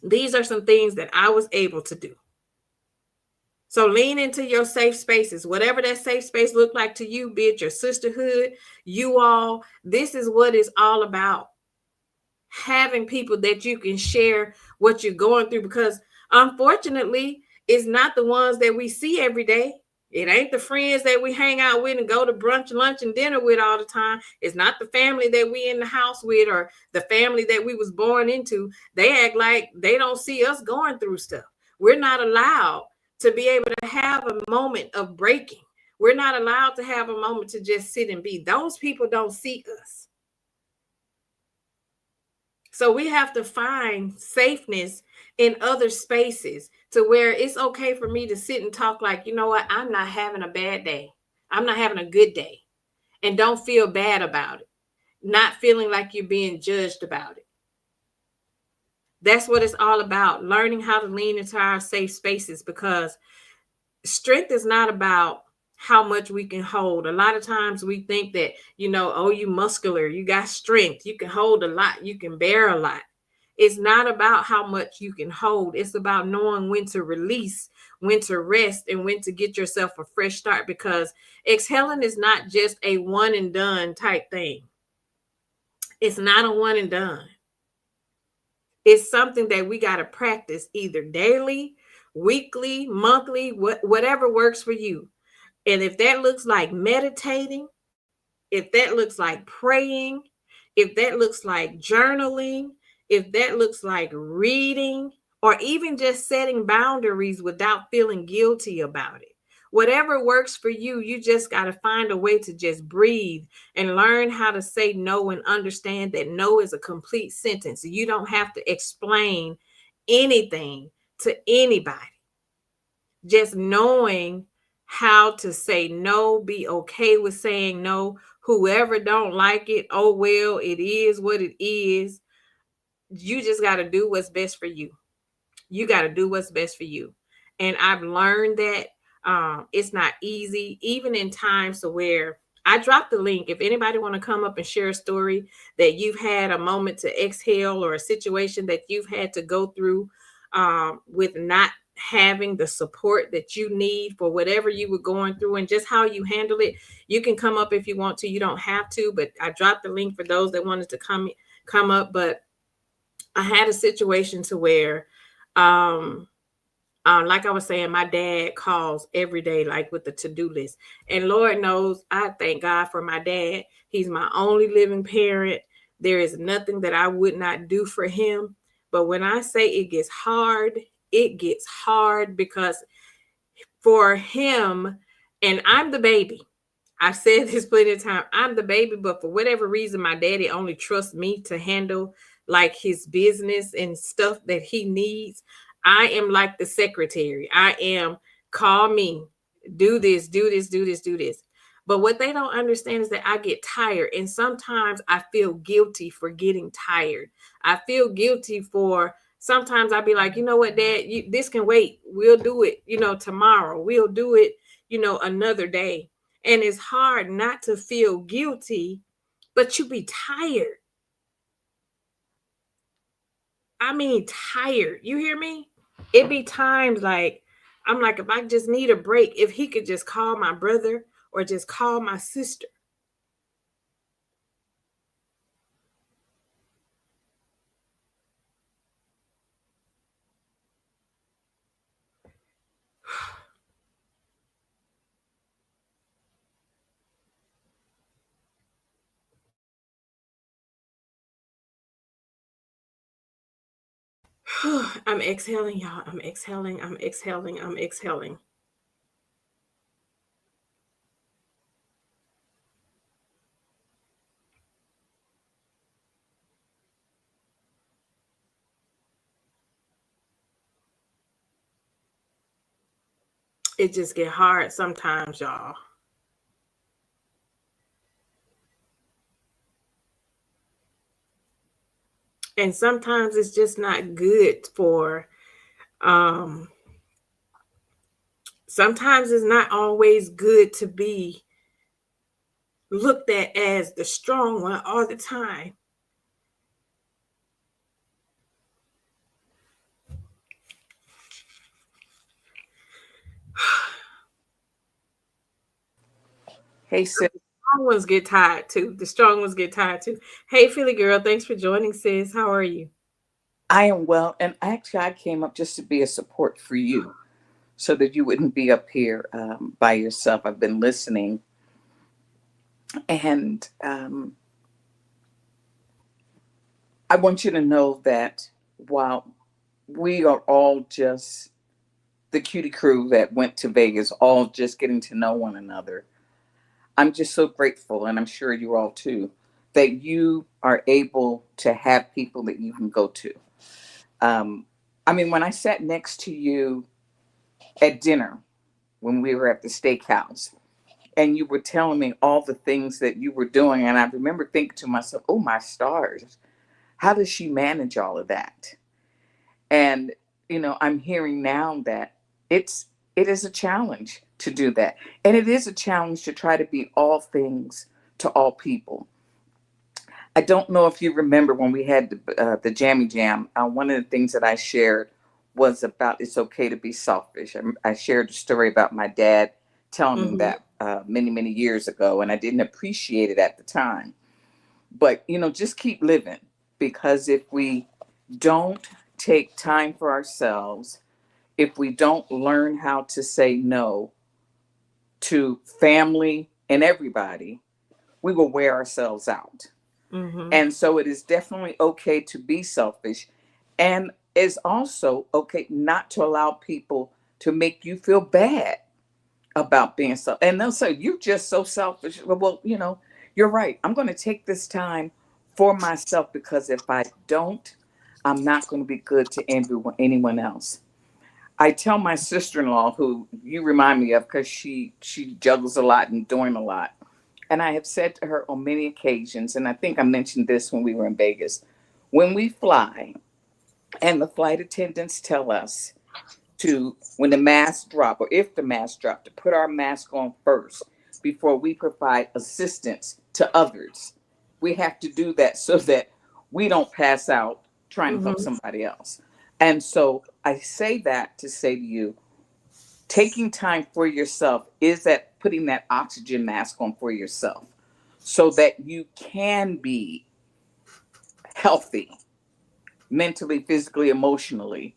These are some things that I was able to do. So lean into your safe spaces, whatever that safe space look like to you, be it your sisterhood, you all. This is what it's all about. having people that you can share what you're going through, because unfortunately, it's not the ones that we see every day. It ain't the friends that we hang out with and go to brunch, lunch, and dinner with all the time. It's not the family that we in the house with or the family that we was born into. They act like they don't see us going through stuff. We're not allowed to be able to have a moment of breaking. We're not allowed to have a moment to just sit and be. Those people don't see us. So we have to find safeness in other spaces to where it's okay for me to sit and talk like, you know what, I'm not having a bad day. I'm not having a good day. And don't feel bad about it. Not feeling like you're being judged about it. That's what it's all about. Learning how to lean into our safe spaces, because strength is not about how much we can hold. A lot of times we think that, oh, you muscular, you got strength, you can hold a lot, you can bear a lot. It's not about how much you can hold. It's about knowing when to release, when to rest, and when to get yourself a fresh start, because exhaling is not just a one and done type thing. It's not a one and done. It's something that we got to practice either daily, weekly, monthly, whatever works for you. And if that looks like meditating, if that looks like praying, if that looks like journaling, if that looks like reading, or even just setting boundaries without feeling guilty about it. Whatever works for you, you just got to find a way to just breathe and learn how to say no and understand that no is a complete sentence. You don't have to explain anything to anybody. Just knowing how to say no, be okay with saying no. Whoever don't like it, oh well, it is what it is. You just got to do what's best for you. You got to do what's best for you. And I've learned that it's not easy, even in times to where I dropped the link. If anybody want to come up and share a story that you've had a moment to exhale, or a situation that you've had to go through with not having the support that you need for whatever you were going through, and just how you handle it, you can come up if you want to. You don't have to, but I dropped the link for those that wanted to come up. But I had a situation to where like I was saying, my dad calls every day, like with the to-do list. And Lord knows, I thank God for my dad. He's my only living parent. There is nothing that I would not do for him. But when I say it gets hard because for him, and I'm the baby. I've said this plenty of times. I'm the baby, but for whatever reason, my daddy only trusts me to handle like his business and stuff that he needs. I am like the secretary. I am, call me, do this, do this, do this, do this. But what they don't understand is that I get tired. And sometimes I feel guilty for getting tired. I feel guilty for, sometimes I'd be like, you know what, Dad, this can wait. We'll do it, tomorrow. We'll do it, another day. And it's hard not to feel guilty, but you be tired. I mean, tired. You hear me? It be times like, I'm like, if I just need a break, if he could just call my brother or just call my sister. I'm exhaling, y'all. I'm exhaling. I'm exhaling. I'm exhaling. It just get hard sometimes, y'all. And sometimes it's just not good for sometimes it's not always good to be looked at as the strong one all the time. Hey, sis. strong ones get tired too. The strong ones get tired too. Hey, Philly girl, thanks for joining, sis. How are you? I am well, and actually, I came up just to be a support for you so that you wouldn't be up here by yourself. I've been listening, and I want you to know that while we are all just the cutie crew that went to Vegas, all just getting to know one another, I'm just so grateful, and I'm sure you all too, that you are able to have people that you can go to. Um, I mean, when I sat next to you at dinner, when we were at the steakhouse, and you were telling me all the things that you were doing, and I remember thinking to myself, oh my stars, how does she manage all of that? And I'm hearing now that it's it is a challenge to do that, and it is a challenge to try to be all things to all people. I don't know if you remember when we had the Jammy Jam. One of the things that I shared was about it's okay to be selfish. I shared a story about my dad telling me Mm-hmm. that many, many years ago, and I didn't appreciate it at the time. But, just keep living, because if we don't take time for ourselves, if we don't learn how to say no to family and everybody, we will wear ourselves out. Mm-hmm. And so it is definitely okay to be selfish. And it's also okay not to allow people to make you feel bad about being selfish. And they'll say, you're just so selfish. Well, you're right. I'm going to take this time for myself, because if I don't, I'm not going to be good to anyone else. I tell my sister-in-law, who you remind me of because she juggles a lot and doing a lot. And I have said to her on many occasions, and I think I mentioned this when we were in Vegas, when we fly and the flight attendants tell us to, when the mask drop, or if the mask drop, to put our mask on first before we provide assistance to others. We have to do that so that we don't pass out trying to help Mm-hmm. somebody else. And so I say that to say to you, taking time for yourself is that putting that oxygen mask on for yourself so that you can be healthy mentally, physically, emotionally,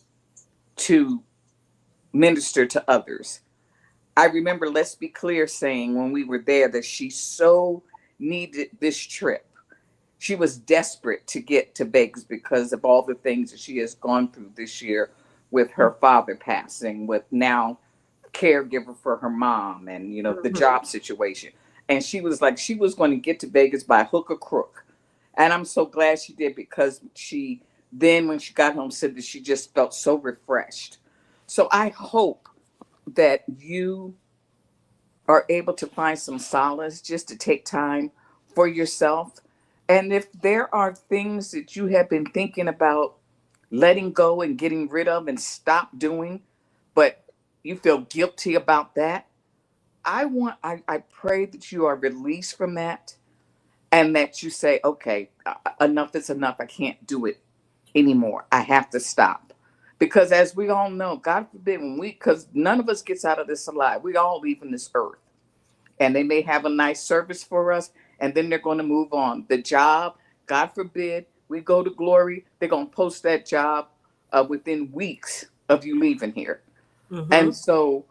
to minister to others. I remember Let's Be Clear saying when we were there that she so needed this trip. She was desperate to get to Vegas because of all the things that she has gone through this year, with her father passing, with now caregiver for her mom, and the Mm-hmm. job situation. And she was like, she was going to get to Vegas by hook or crook. And I'm so glad she did, because she then, when she got home, said that she just felt so refreshed. So I hope that you are able to find some solace just to take time for yourself. And if there are things that you have been thinking about letting go and getting rid of and stop doing, but you feel guilty about that, I pray that you are released from that, and that you say, okay, enough is enough. I can't do it anymore. I have to stop. Because as we all know, God forbid, because none of us gets out of this alive. We all leaving this earth, and they may have a nice service for us, and then they're going to move on. The job, God forbid, we go to glory, they're going to post that job within weeks of you leaving here. And Mm-hmm. so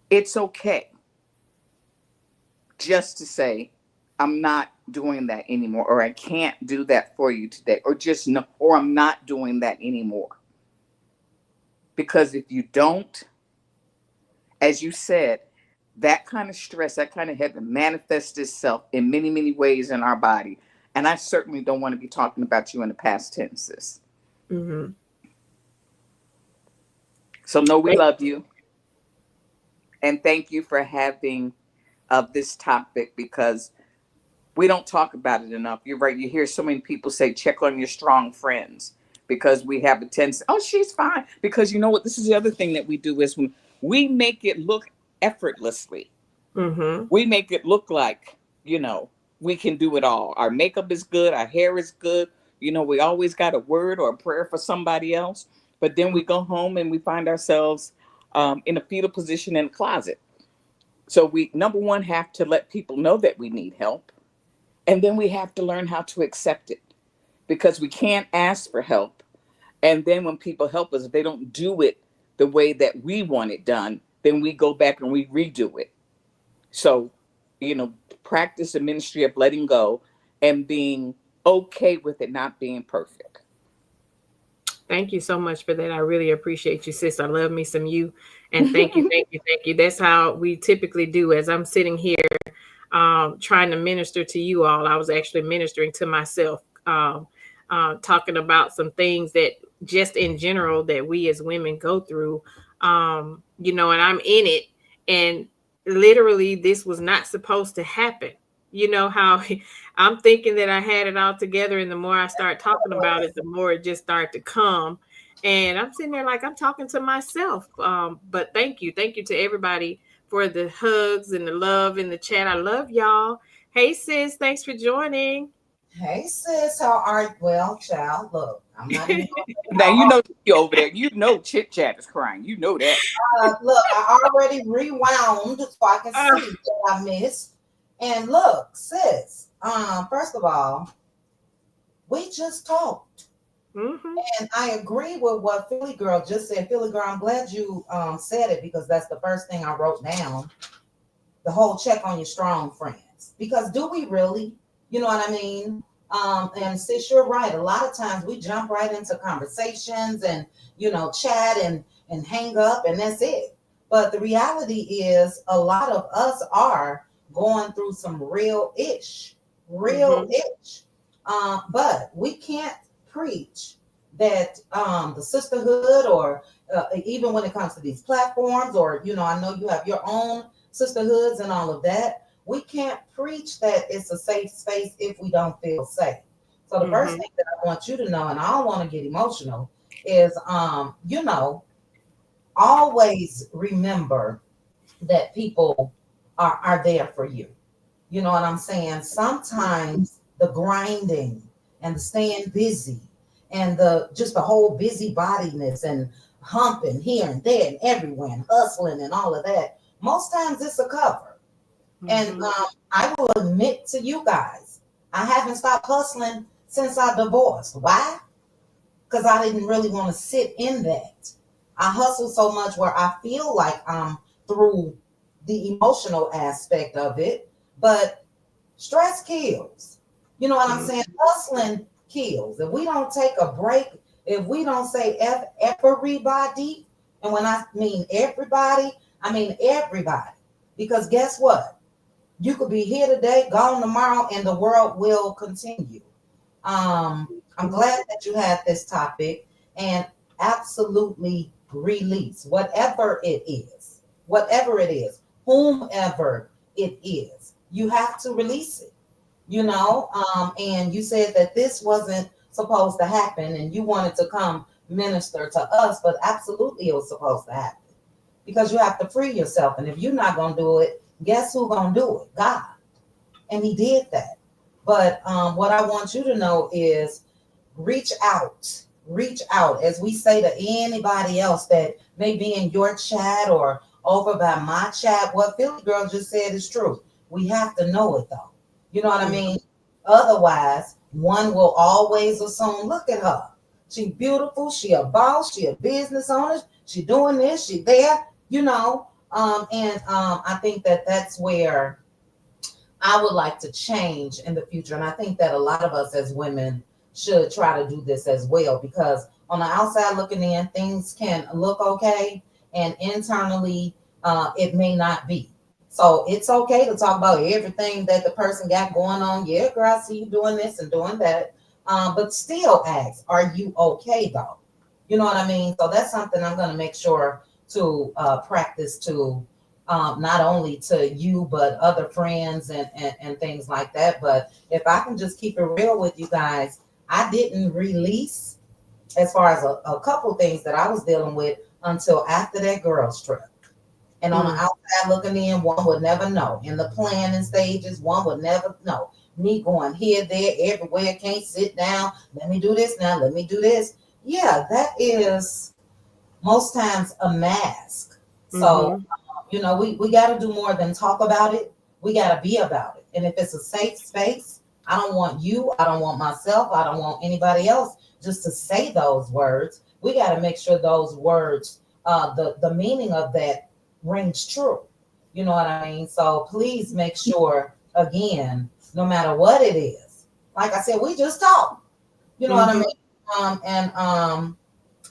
it's okay just to say, I'm not doing that anymore, or I can't do that for you today, or just no, or I'm not doing that anymore. Because if you don't, as you said, that kind of stress, that kind of heaven manifests itself in many, many ways in our body. And I certainly don't want to be talking about you in the past tenses. Mm-hmm. So, no, we love you. And thank you for having this topic, because we don't talk about it enough. You're right. You hear so many people say, check on your strong friends, because we have a tendency, oh, she's fine. Because you know what? This is the other thing that we do is when we make it look effortlessly. Mm-hmm. We make it look like, we can do it all. Our makeup is good. Our hair is good. We always got a word or a prayer for somebody else. But then we go home and we find ourselves in a fetal position in the closet. So we, number one, have to let people know that we need help. And then we have to learn how to accept it, because we can't ask for help. And then when people help us, if they don't do it the way that we want it done, then we go back and we redo it. So, practice the ministry of letting go and being okay with it not being perfect. Thank you so much for that. I really appreciate you, sis. I love me some you. And thank you, thank you, thank you. That's how we typically do. As I'm sitting here trying to minister to you all, I was actually ministering to myself, talking about some things that just in general that we as women go through, and I'm in it. And literally, this was not supposed to happen. You know how I'm thinking that I had it all together, and the more I start talking about it, the more it just started to come. And I'm sitting there like I'm talking to myself. But thank you to everybody for the hugs and the love in the chat. I love y'all. Hey sis, thanks for joining. Hey sis, how are you? Well, child, look, I'm not even Now you over there. Chit Chat is crying. You know that. look, I already rewound so I can see what I missed. And look, sis, first of all, we just talked. Mm-hmm. And I agree with what Philly Girl just said. Philly Girl, I'm glad you said it, because that's the first thing I wrote down. The whole check on your strong friends. Because do we really? You know what I mean? And sis, you're right. A lot of times we jump right into conversations and, chat and hang up, and that's it. But the reality is a lot of us are going through some real ish. But we can't preach that the sisterhood, or even when it comes to these platforms, or, I know you have your own sisterhoods and all of that. We can't preach that it's a safe space if we don't feel safe. So the first thing that I want you to know, and I don't want to get emotional, is, always remember that people are there for you. You know what I'm saying? Sometimes the grinding and the staying busy and the whole busybodiness and humping here and there and everywhere and hustling and all of that, most times it's a cover. And I will admit to you guys, I haven't stopped hustling since I divorced. Why? Because I didn't really want to sit in that. I hustle so much where I feel like I'm through the emotional aspect of it, but stress kills. You know what I'm saying? Hustling kills. If we don't take a break, if we don't say everybody, and when I mean everybody, I mean everybody. Because guess what? You could be here today, gone tomorrow, and the world will continue. I'm glad that you had this topic, and absolutely release whatever it is, whomever it is. You have to release it, and you said that this wasn't supposed to happen and you wanted to come minister to us, but absolutely it was supposed to happen, because you have to free yourself. And if you're not going to do it, guess who's going to do it? God. And he did that. But what I want you to know is reach out, as we say to anybody else that may be in your chat or over by my chat. What Philly Girl just said is true. We have to know it, though. You know what I mean? Otherwise, one will always assume, look at her. She beautiful. She a boss. She a business owner. She doing this. She there, I think that that's where I would like to change in the future. And I think that a lot of us as women should try to do this as well, because on the outside looking in, things can look okay, and internally it may not be. So it's okay to talk about everything that the person got going on. Yeah, girl, I see you doing this and doing that. But still ask, are you okay though? You know what I mean? So that's something I'm going to make sure to practice to not only to you, but other friends and things like that. But if I can just keep it real with you guys, I didn't release as far as a couple things that I was dealing with until after that girls trip. And on the outside looking in, one would never know. In the planning stages, one would never know. Me going here, there, everywhere, can't sit down. Let me do this now. Let me do this. Yeah, that is most times a mask. So You know, we got to do more than talk about it. We got to be about it. And if it's a safe space, I don't want you, I don't want myself, I don't want anybody else just to say those words. We got to make sure those words, the meaning of that rings true. You know what I mean? So please make sure, again, no matter what it is, like I said, we just talk. You know what I Mhm. mean?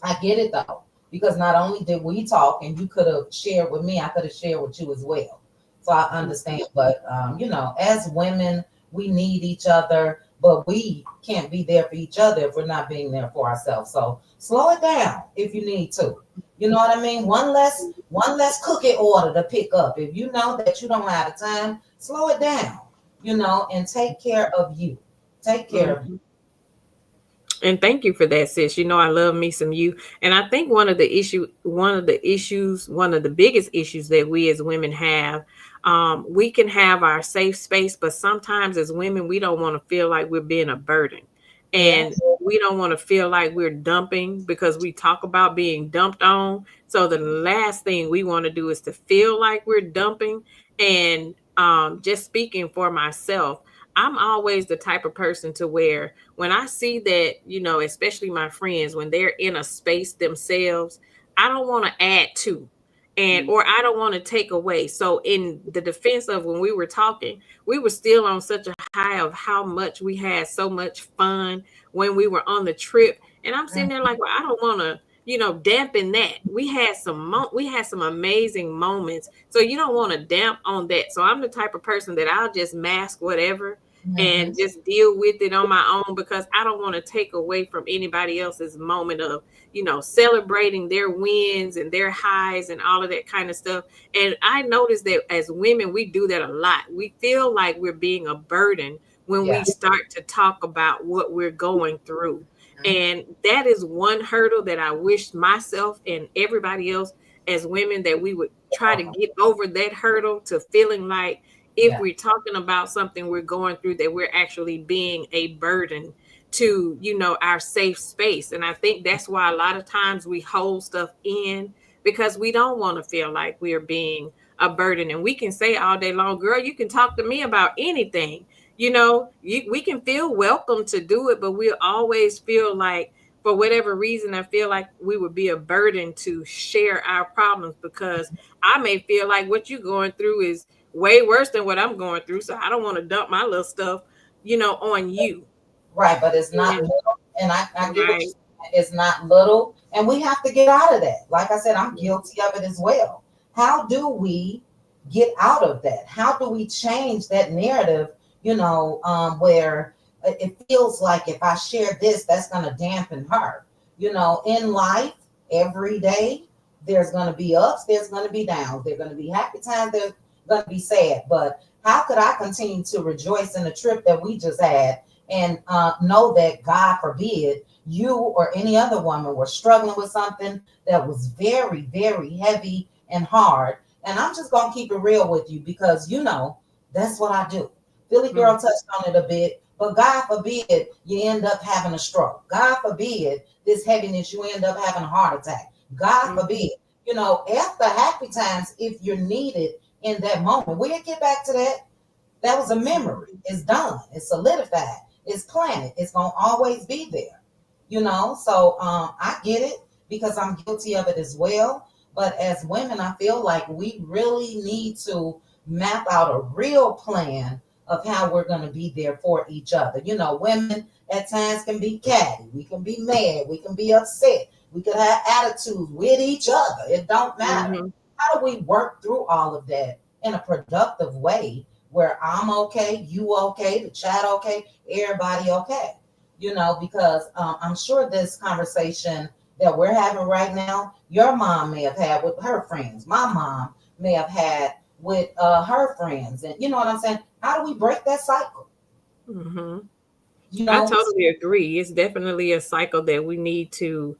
I get it though, because not only did we talk and you could have shared with me, I could have shared with you as well. So I understand. But, you know, as women, we need each other, but we can't be there for each other if we're not being there for ourselves. So slow it down if you need to. You know what I mean? One less cookie order to pick up. If you know that you don't have the time, slow it down, you know, and take care of you. Take care of you. Mhm. And thank you for that, sis. You know, I love me some you. And I think one of the biggest issues that we as women have, we can have our safe space, but sometimes as women, we don't want to feel like we're being a burden. And Yes. we don't want to feel like we're dumping because we talk about being dumped on. So the last thing we want to do is to feel like we're dumping. And just speaking for myself, I'm always the type of person to where when I see that, you know, especially my friends, when they're in a space themselves, I don't want to add to and or I don't want to take away. So in the defense of when we were talking, we were still on such a high of how much we had so much fun when we were on the trip. And I'm sitting there like, well, I don't want to, you know, dampen that. We had some amazing moments. So you don't want to damp on that. So I'm the type of person that I'll just mask whatever Mhm. and just deal with it on my own because I don't want to take away from anybody else's moment of, you know, celebrating their wins and their highs and all of that kind of stuff. And I noticed that as women, we do that a lot. We feel like we're being a burden when we Yeah. start to talk about what we're going through. Mhm. And that is one hurdle that I wish myself and everybody else as women that we would try to get over that hurdle to feeling like if Yeah. we're talking about something we're going through that we're actually being a burden to, you know, our safe space. And I think that's why a lot of times we hold stuff in because we don't want to feel like we're being a burden. And we can say all day long, girl, you can talk to me about anything. You know, we can feel welcome to do it, but we'll always feel like for whatever reason, I feel like we would be a burden to share our problems because I may feel like what you're going through is way worse than what I'm going through. So I don't want to dump my little stuff, you know, on you. Right, but it's not And little. And I get what right. you're saying. It's not little. And we have to get out of that. Like I said, I'm guilty of it as well. How do we get out of that? How do we change that narrative, you know, where it feels like if I share this, that's going to dampen her? You know, in life, every day, there's going to be ups, there's going to be downs, there's going to be happy times, there's going to be sad. But how could I continue to rejoice in the trip that we just had? And know that God forbid you or any other woman were struggling with something that was very, very heavy and hard. And I'm just gonna keep it real with you because you know that's what I do. Philly girl Mm, touched on it a bit, but God forbid you end up having a stroke. God forbid this heaviness you end up having a heart attack. God mm, forbid. You know, after happy times, if you're needed in that moment, we'll get back to that. That was a memory. It's done. It's solidified. It's planted. It's gonna always be there. You know. So I get it because I'm guilty of it as well. But as women, I feel like we really need to map out a real plan of how we're going to be there for each other. You know, women at times can be catty. We can be mad. We can be upset. We could have attitudes with each other. It don't matter. mhm, How do we work through all of that in a productive way where I'm okay, you okay, the chat okay, everybody okay? You know, because I'm sure this conversation that we're having right now, your mom may have had with her friends. My mom may have had with her friends. And you know what I'm saying? How do we break that cycle? mhm. You I know? totally agree. It's definitely a cycle that we need to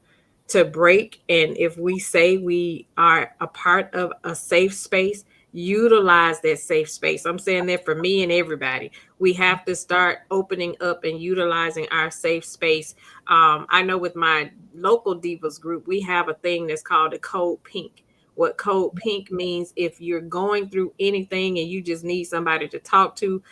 break. And if we say we are a part of a safe space, utilize that safe space. I'm saying that for me and everybody. We have to start opening up and utilizing our safe space. I know with my local divas group, we have a thing that's called the Code Pink, what code pink means. If you're going through anything and you just need somebody to talk to,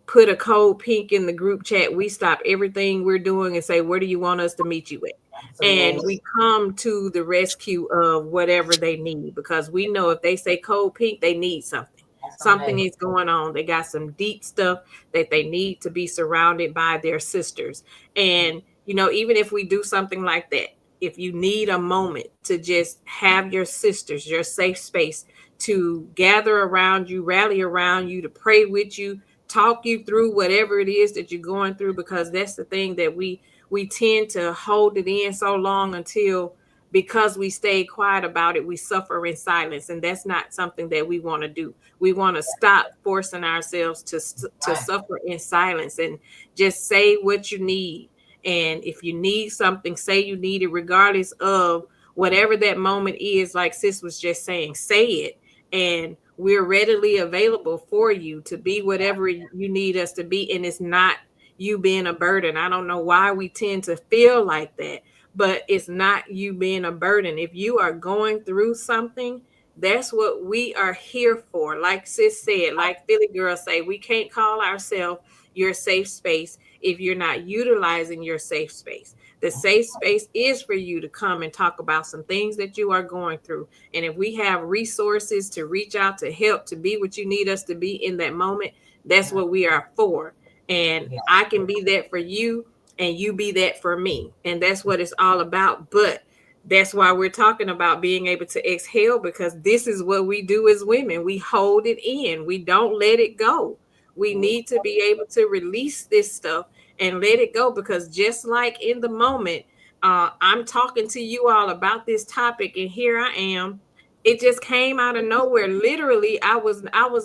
put a code pink in the group chat. We stop everything we're doing and say, where do you want us to meet you at? And Absolutely. we come to the rescue of whatever they need, because we know if they say code pink, they need something. That's Something amazing. is going on. They got some deep stuff that they need to be surrounded by their sisters. And, you know, even if we do something like that, if you need a moment to just have your sisters, your safe space, to gather around you, rally around you, to pray with you, talk you through whatever it is that you're going through, because that's the thing that we tend to hold it in so long until, because we stay quiet about it, we suffer in silence, and that's not something that we want to do. We want to stop forcing ourselves to Right. suffer in silence and just say what you need. And if you need something, say you need it, regardless of whatever that moment is. Like sis was just saying, say it, and we're readily available for you to be whatever you need us to be. And it's not you being a burden. I don't know why we tend to feel like that, but it's not you being a burden. If you are going through something, that's what we are here for. Like sis said, like Philly girl say, we can't call ourselves your safe space if you're not utilizing your safe space. The safe space is for you to come and talk about some things that you are going through. And if we have resources to reach out, to help, to be what you need us to be in that moment, that's what we are for. And Yeah. I can be that for you, and you be that for me. And that's what it's all about. But that's why we're talking about being able to exhale, because this is what we do as women. We hold it in, we don't let it go. We need to be able to release this stuff and let it go, because just like in the moment, I'm talking to you all about this topic, and here I am. It just came out of nowhere. Literally, I was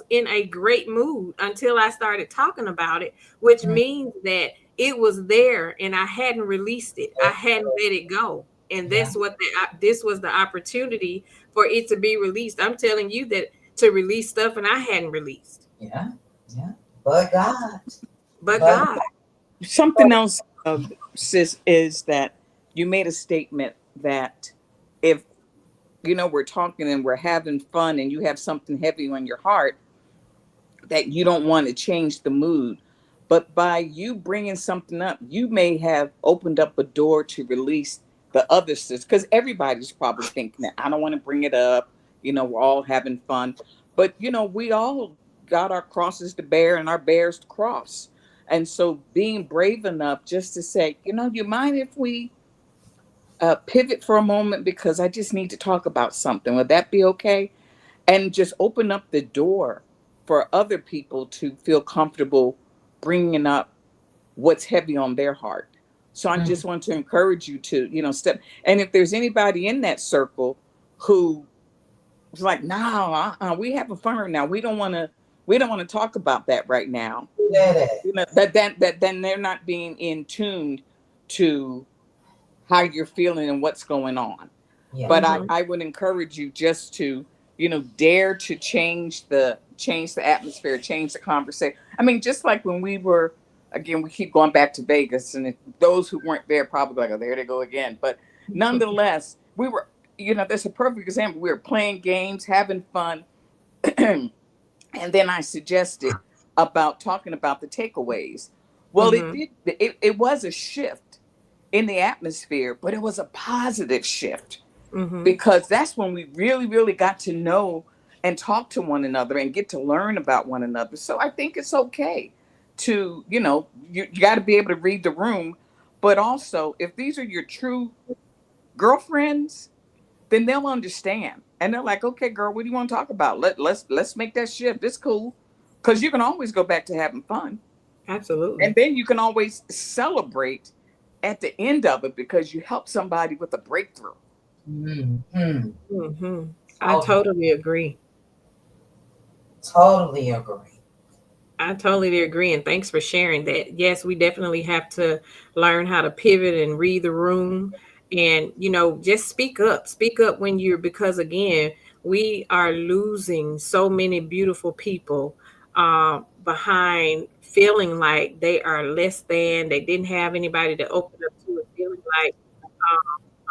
in a great mood until I started talking about it, which Mhm. means that it was there and I hadn't released it. I hadn't let it go. And Yeah. that's what this was, the opportunity for it to be released. I'm telling you that, to release stuff and I hadn't released. Yeah. Yeah. But God. But But God. Something else, sis, is that you made a statement that if we're talking and we're having fun and you have something heavy on your heart, that you don't want to change the mood. But by you bringing something up, you may have opened up a door to release the other sis, because everybody's probably thinking that I don't want to bring it up. We're all having fun, but we all got our crosses to bear and our bears to cross. And so being brave enough just to say, you mind if we pivot for a moment, because I just need to talk about something. Would that be okay? And just open up the door for other people to feel comfortable bringing up what's heavy on their heart. So I mm, just want to encourage you to, step. And if there's anybody in that circle who is like, no, we having fun right now. We don't want to talk about that right now. that is. That then they're not being in tune to how you're feeling and what's going on. Yeah. But Mhm. I would encourage you just to dare to change the atmosphere, change the conversation. I mean, just like when we were, again, we keep going back to Vegas, and those who weren't there probably like, oh, there they go again. But nonetheless, we were, that's a perfect example. We were playing games, having fun. And then I suggested about talking about the takeaways. Well, it Mhm. did, it was a shift in the atmosphere, but it was a positive shift, Mhm. because that's when we really, really got to know and talk to one another and get to learn about one another. So I think it's okay to, you got to be able to read the room. But also, if these are your true girlfriends, then they'll understand. And they're like, okay, girl, what do you want to talk about? Let's make that shift. It's cool. Because you can always go back to having fun. And Absolutely. then you can always celebrate at the end of it because you help somebody with a breakthrough. Mm-hmm. Mhm. I Totally, totally agree. totally agree. I totally agree. And thanks for sharing that. Yes, we definitely have to learn how to pivot and read the room, and, just speak up. Speak up when you're, because again, we are losing so many beautiful people behind feeling like they are less than, they didn't have anybody to open up to, and feeling like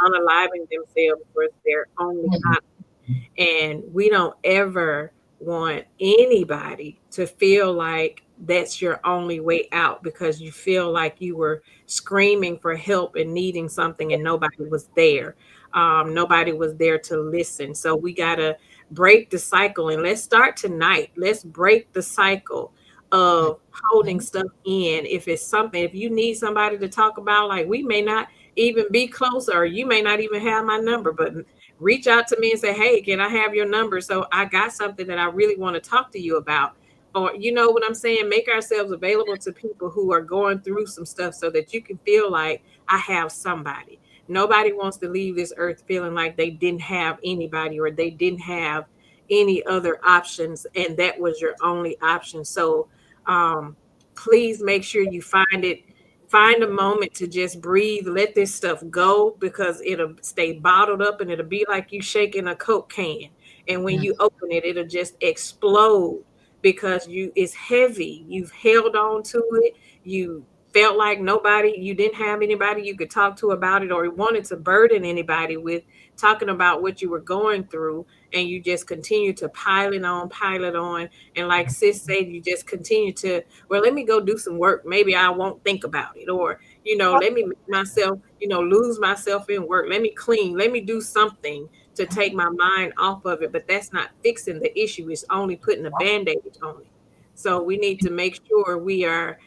unaliving themselves was their only Mhm. option. And we don't ever want anybody to feel like that's your only way out because you feel like you were screaming for help and needing something and nobody was there. Nobody was there to listen. So we got to break the cycle, and let's start tonight. Let's break the cycle of holding Mhm. stuff in. If it's something, if you need somebody to talk about, like we may not even be close, or you may not even have my number, but reach out to me and say, hey, can I have your number? So I got something that I really want to talk to you about. Or, you know what I'm saying? Make ourselves available to people who are going through some stuff so that you can feel like I have somebody. Nobody wants to leave this earth feeling like they didn't have anybody or they didn't have any other options and that was your only option. So um, please make sure you find a moment to just breathe, let this stuff go because it'll stay bottled up and it'll be like you shaking a Coke can. And when Mhm. you open it, it'll just explode because it's heavy. You've held on to it. You felt like you didn't have anybody you could talk to about it or wanted to burden anybody with talking about what you were going through. And you just continue to pile it on. And like sis said, you just continue to, well, let me go do some work. Maybe I won't think about it. Or, let me make myself, lose myself in work. Let me clean. Let me do something to take my mind off of it. But that's not fixing the issue. It's only putting a band-aid on it. So we need to make sure we are,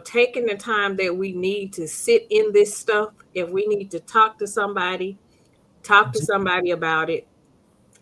taking the time that we need to sit in this stuff. If we need to talk to somebody about it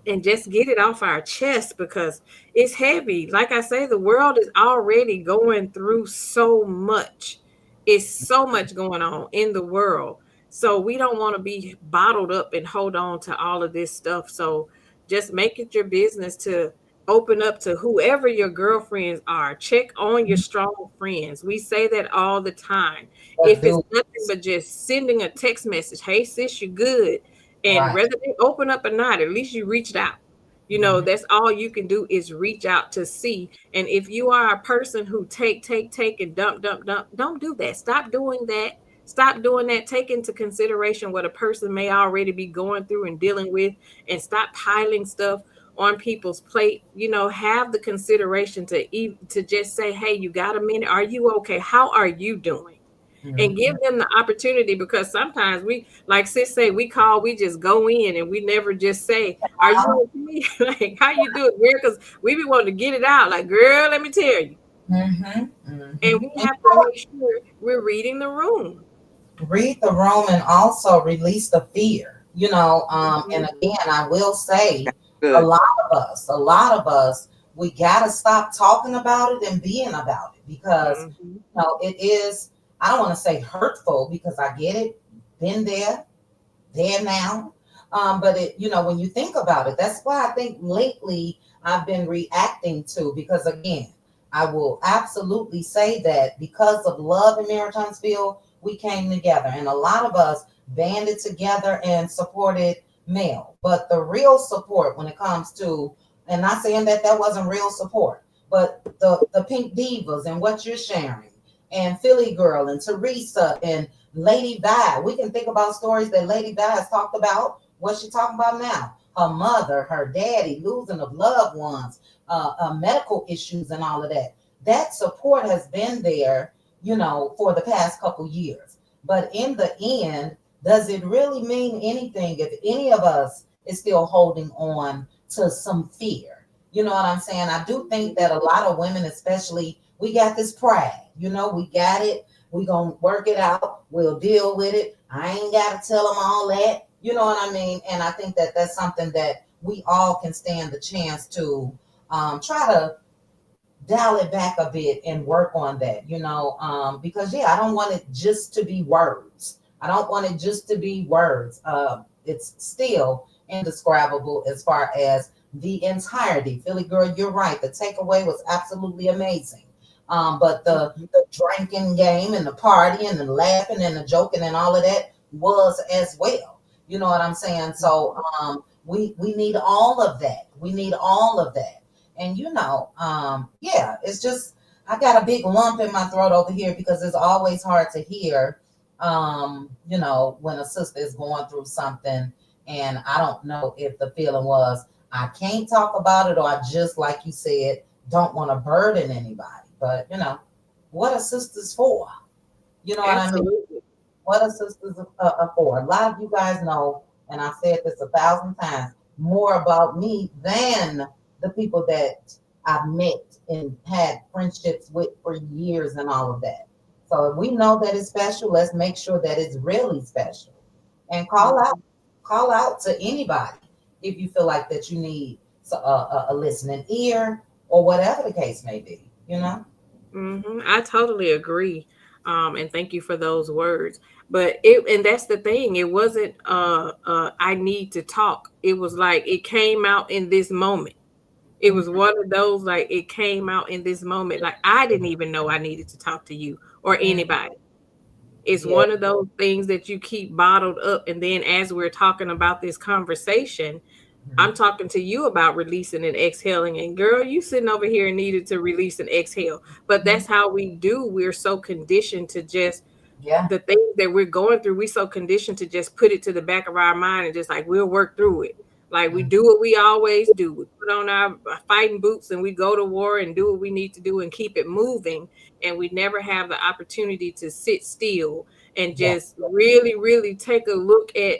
and just get it off our chest because it's heavy. Like I say, the world is already going through so much. It's so much going on in the world. So we don't want to be bottled up and hold on to all of this stuff. So just make it your business to open up to whoever your girlfriends are. Check on your strong friends. We say that all the time. But If it's do nothing but just sending a text message, hey sis, you good? And right. whether they open up or not, at least you reached out. Mhm. That's all you can do is reach out to see. And if you are a person who take and dump, dump, dump, don't do that. Stop doing that. Stop doing that. Take into consideration what a person may already be going through and dealing with, and stop piling stuff on people's plate. Have the consideration to just say, hey, you got a minute? Are you okay? How are you doing? And give Mhm. them the opportunity because sometimes we, like sis say, we just go in and we never just say, are you okay? Like, how you doing, girl? Because we be wanting to get it out. Like, girl, let me tell you. Mhm. And Mhm. we have to make sure we're reading the room. Read the room and also release the fear. And Mhm. again, I will say, a Good. lot a lot of us, we gotta stop talking about it and being about it because Mhm. it is. I don't want to say hurtful because I get it, been there now. But when you think about it, that's why I think lately I've been reacting to because again, I will absolutely say that because of love in Mary Huntsville, we came together and a lot of us banded together and supported Mel. But the real support when it comes to, and not saying that wasn't real support, but the Pink Divas and what you're sharing, and Philly Girl and Teresa and Lady Di. We can think about stories that Lady Di has talked about. What's she talking about now? Her mother, her daddy, losing of loved ones, medical issues, and all of that. That support has been there, for the past couple years. But in the end, does it really mean anything if any of us is still holding on to some fear? You know what I'm saying? I do think that a lot of women, especially, we got this pride. We got it. We gonna work it out. We'll deal with it. I ain't gotta tell them all that. You know what I mean? And I think that that's something that we all can stand the chance to try to dial it back a bit and work on that. Because I don't want it just to be words. I don't want it just to be words. It's still indescribable as far as the entirety. Philly Girl, you're right. The takeaway was absolutely amazing. But the drinking game and the partying and the laughing and the joking and all of that was as well. You know what I'm saying? So we need all of that. We need all of that. And yeah, it's just I got a big lump in my throat over here because it's always hard to hear, when a sister is going through something, and I don't know if the feeling was I can't talk about it, or I just, like you said, don't want to burden anybody. But what are sisters for? You know what I mean? Absolutely. What are sisters are for? A lot of you guys know, and I've said this 1,000 times, more about me than the people that I've met and had friendships with for years and all of that. So if we know that it's special, let's make sure that it's really special. And call out to anybody if you feel like that you need a listening ear or whatever the case may be. I totally agree. And thank you for those words. But and that's the thing. It wasn't I need to talk. It was like it came out in this moment. It was one of those, like, it came out in this moment. Like, I didn't even know I needed to talk to you or Mhm. anybody. It's Yeah. one of those things that you keep bottled up. And then as we're talking about this conversation, I'm talking to you about releasing and exhaling. And girl, you sitting over here and needed to release and exhale. But that's how we do. We're so conditioned to just Yeah. the things that we're going through, we so conditioned to just put it to the back of our mind and just like we'll work through it. Like we do what we always do. We put on our fighting boots and we go to war and do what we need to do and keep it moving. And we never have the opportunity to sit still and Yeah. just really, really take a look at,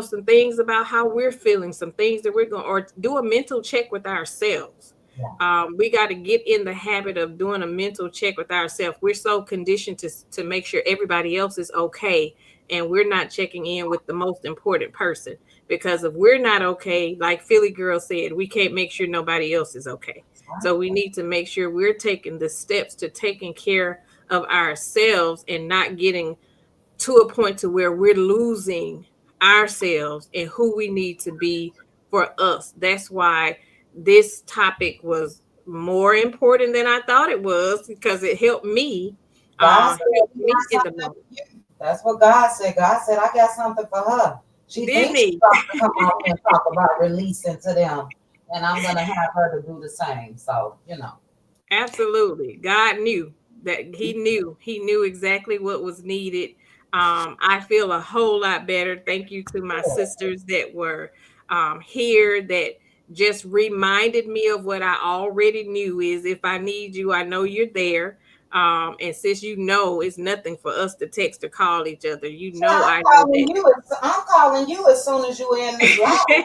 some things about how we're feeling, some things that we're going, or do a mental check with ourselves. Yeah. We got to get in the habit of doing a mental check with ourselves. We're so conditioned to make sure everybody else is okay, and we're not checking in with the most important person. Because if we're not okay, like Philly Girl said, we can't make sure nobody else is okay. So we need to make sure we're taking the steps to taking care of ourselves and not getting to a point to where we're losing ourselves and who we need to be for us. That's why this topic was more important than I thought it was, because it helped me. God said Helped he me got in the something moment. for you. That's what God said. God said, I got something for her. She Didn't thinks she's he? about to come on and talk about releasing to them. And I'm going to have her to do the same. So. Absolutely. God knew that he knew exactly what was needed. I feel a whole lot better. Thank you to my sisters that were here, that just reminded me of what I already knew, is if I need you, I know you're there. And since it's nothing for us to text or call each other, I know I'm calling you as soon as you end this live. that.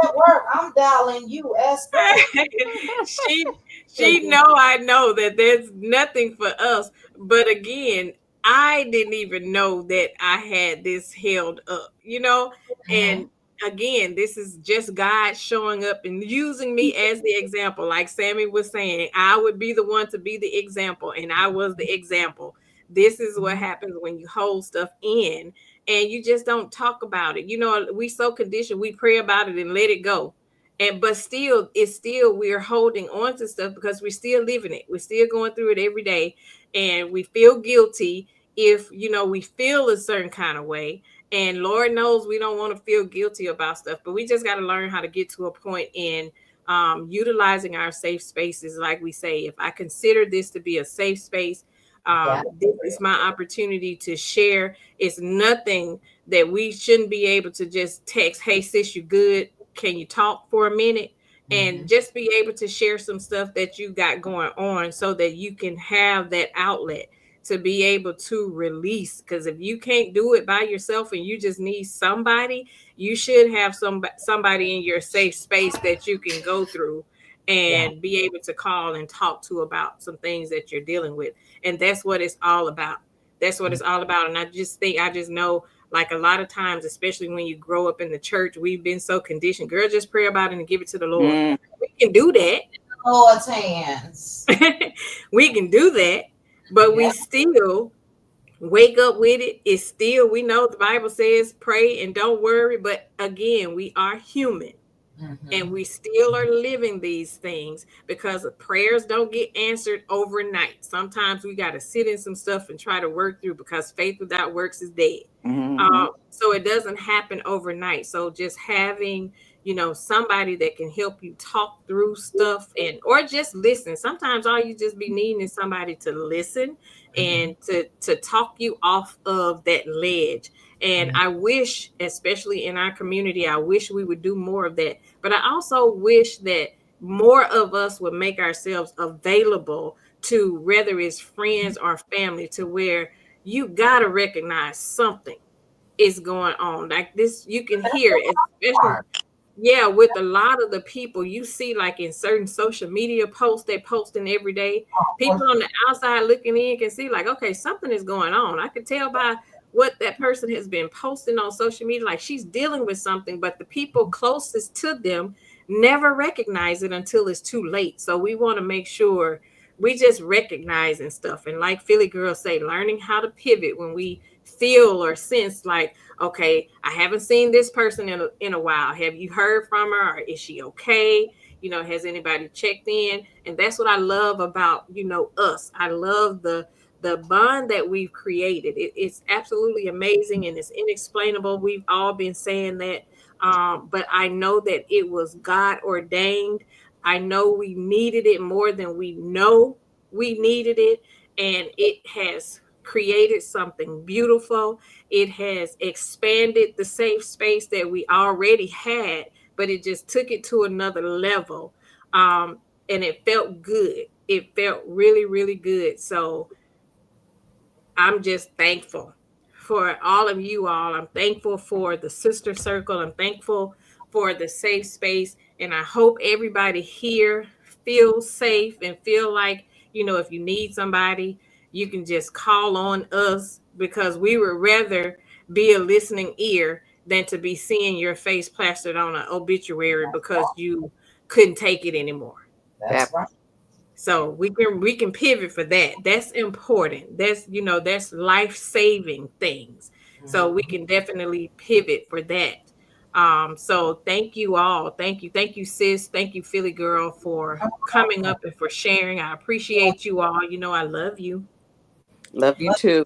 At work, I'm dialing you, Esther. she I know that there's nothing for us. But again, I didn't even know that I had this held up. And again, this is just God showing up and using me as the example. Like Sammy was saying, I would be the one to be the example, and I was the example. This is what happens when you hold stuff in and you just don't talk about it. We so conditioned, we pray about it and let it go. But still, we're holding on to stuff because we're still living it. We're still going through it every day. And we feel guilty if we feel a certain kind of way. And Lord knows we don't want to feel guilty about stuff, but we just got to learn how to get to a point in utilizing our safe spaces. Like we say, if I consider this to be a safe space, this is my opportunity to share. It's nothing that we shouldn't be able to just text, hey sis, you good? Can you talk for a minute? And just be able to share some stuff that you got going on so that you can have that outlet to be able to release. Because if you can't do it by yourself and you just need somebody, you should have somebody in your safe space that you can go through and be able to call and talk to about some things that you're dealing with. And that's what it's all about. That's what it's all about. And I just know, like, a lot of times, especially when you grow up in the church, we've been so conditioned. Girl, just pray about it and give it to the Lord. We can do that. Lord's hands. We can do that, but we still wake up with it. It's still, we know the Bible says pray and don't worry. But again, we are human. And we still are living these things because prayers don't get answered overnight. Sometimes we got to sit in some stuff and try to work through, because faith without works is dead. So it doesn't happen overnight. So just having somebody that can help you talk through stuff or just listen. Sometimes all you just be needing is somebody to listen and to talk you off of that ledge. And I wish, especially in our community, I wish we would do more of that. But I also wish that more of us would make ourselves available to, whether it's friends or family, to where you got to recognize something is going on. Like this, you can hear it, especially, yeah, with a lot of the people you see, like in certain social media posts they're posting every day. People on the outside looking in can see, like, okay, something is going on. I can tell by what that person has been posting on social media, like she's dealing with something, but the people closest to them never recognize it until it's too late. So we want to make sure we just recognizing stuff. And like Philly girls say, learning how to pivot when we feel or sense like, okay, I haven't seen this person in a while. Have you heard from her? Or is she okay? Has anybody checked in? And that's what I love about, us. I love the bond that we've created. It's absolutely amazing and it's inexplainable. We've all been saying that. But I know that it was God ordained. I know we needed it more than we know we needed it. And it has created something beautiful. It has expanded the safe space that we already had, but it just took it to another level. And it felt good. It felt really, really good. So I'm just thankful for all of you all. I'm thankful for the sister circle. I'm thankful for the safe space. And I hope everybody here feels safe and feel like, if you need somebody, you can just call on us, because we would rather be a listening ear than to be seeing your face plastered on an obituary because you couldn't take it anymore. That's right. So we can pivot for that. That's important. That's life-saving things. So we can definitely pivot for that. So thank you all. Thank you, sis. Thank you, Philly girl, for coming up and for sharing. I appreciate you all. I love you. Love you too.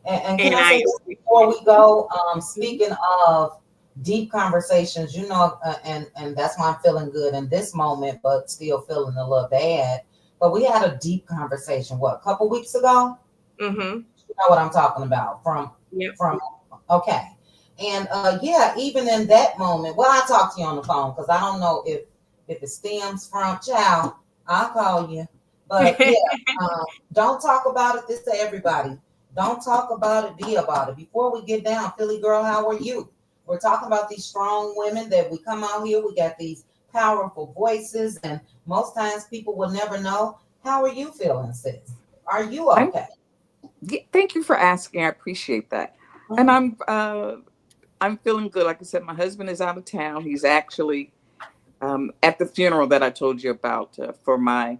And can I say this before we go? Speaking of deep conversations, and that's why I'm feeling good in this moment, but still feeling a little bad. But we had a deep conversation, a couple weeks ago? Mm-hmm. You know what I'm talking about? Okay. And even in that moment, I talked to you on the phone because I don't know if it stems from child. I'll call you. But don't talk about it. This to everybody. Don't talk about it, be about it. Before we get down, Philly girl, how are you? We're talking about these strong women that we come out here. We got these powerful voices, and most times people will never know. How are you feeling, sis? Are you okay? Thank you for asking. I appreciate that. And I'm feeling good. Like I said, my husband is out of town. He's actually at the funeral that I told you about for my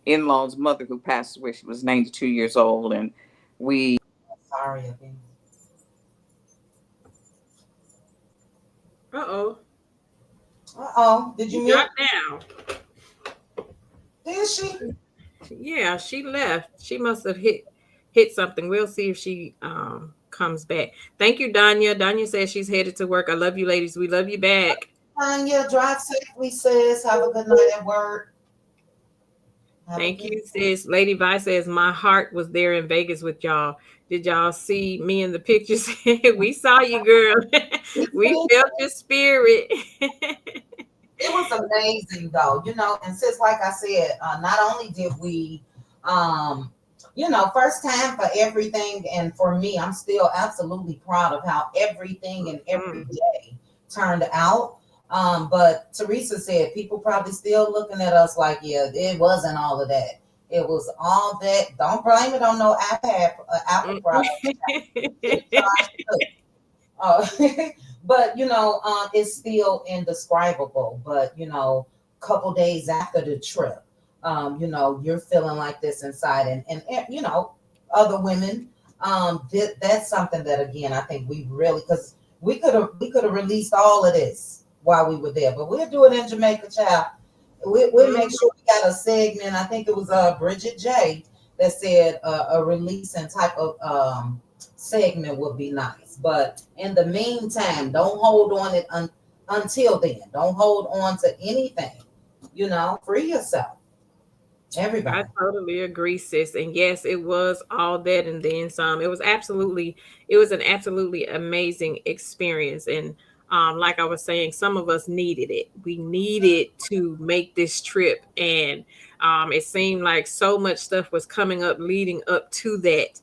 in-law's mother who passed away. She was 92 years old, and we. Sorry again. Did you drop down? Did she? Yeah, she left. She must have hit something. We'll see if she comes back. Thank you, Danya. Danya says she's headed to work. I love you, ladies. We love you back. Danya, drive safely, sis. Have a good night at work. Thank you, sis. Lady Vi says, my heart was there in Vegas with y'all. Did y'all see me in the pictures? We saw you, girl. We felt your spirit. It was amazing, though, and sis, like I said, not only did we, first time for everything. And for me, I'm still absolutely proud of how everything and every day turned out. But Teresa said people probably still looking at us like, yeah, it wasn't all of that. It was all that. Don't blame it on no Apple product. But it's still indescribable. But couple days after the trip, you're feeling like this inside, and other women. That's something that, again, I think we really, because we could have released all of this while we were there, but we'll do it in Jamaica, child. We'll make sure we got a segment. I think it was Bridget J that said a releasing type of segment would be nice. But in the meantime, don't hold on it until then. Don't hold on to anything. Free yourself. I Everybody. totally agree, sis. And yes, it was all that and then some. It was an absolutely amazing experience. And like I was saying, some of us needed it. We needed to make this trip. And it seemed like so much stuff was coming up leading up to that.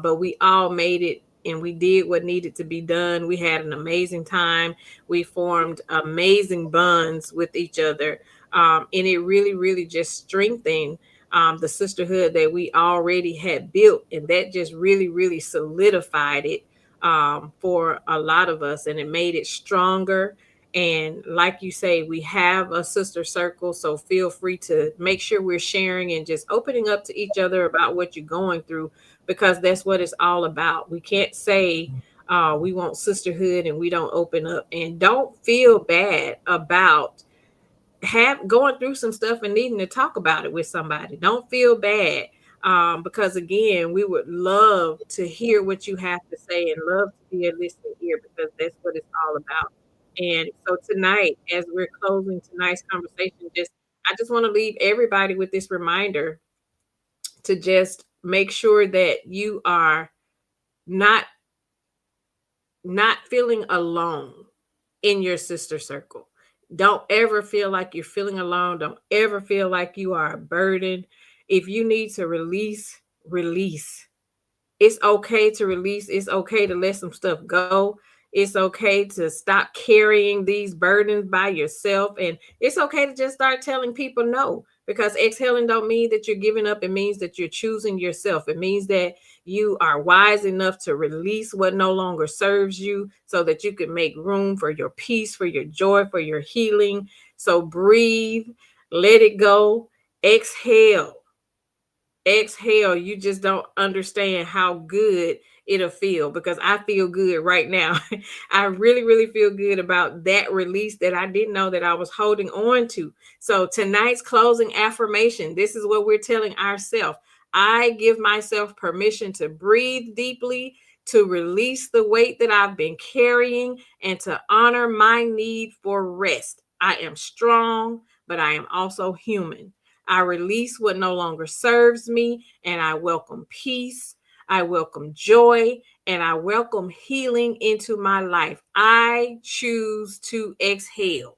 But we all made it and we did what needed to be done. We had an amazing time. We formed amazing bonds with each other, and it really, really just strengthened the sisterhood that we already had built. And that just really, really solidified it for a lot of us. And it made it stronger. And like you say, we have a sister circle. So feel free to make sure we're sharing and just opening up to each other about what you're going through, because that's what it's all about. We can't say, we want sisterhood and we don't open up. And don't feel bad about going through some stuff and needing to talk about it with somebody. Don't feel bad, because again, we would love to hear what you have to say and love to be a listening ear, because that's what it's all about. And so tonight, as we're closing tonight's conversation, I just want to leave everybody with this reminder to just make sure that you are not feeling alone in your sister circle. Don't ever feel like you're feeling alone. Don't ever feel like you are a burden. If you need to release, release. It's okay to release. It's okay to let some stuff go. It's okay to stop carrying these burdens by yourself. And it's okay to just start telling people no, because exhaling don't mean that you're giving up. It means that you're choosing yourself. It means that you are wise enough to release what no longer serves you so that you can make room for your peace, for your joy, for your healing. So breathe, let it go, exhale. Exhale. You just don't understand how good it'll feel, because I feel good right now. I really, really feel good about that release that I didn't know that I was holding on to. So tonight's closing affirmation, this is what we're telling ourselves. I give myself permission to breathe deeply, to release the weight that I've been carrying, and to honor my need for rest. I am strong, but I am also human. I release what no longer serves me, and I welcome peace. I welcome joy, and I welcome healing into my life. I choose to exhale.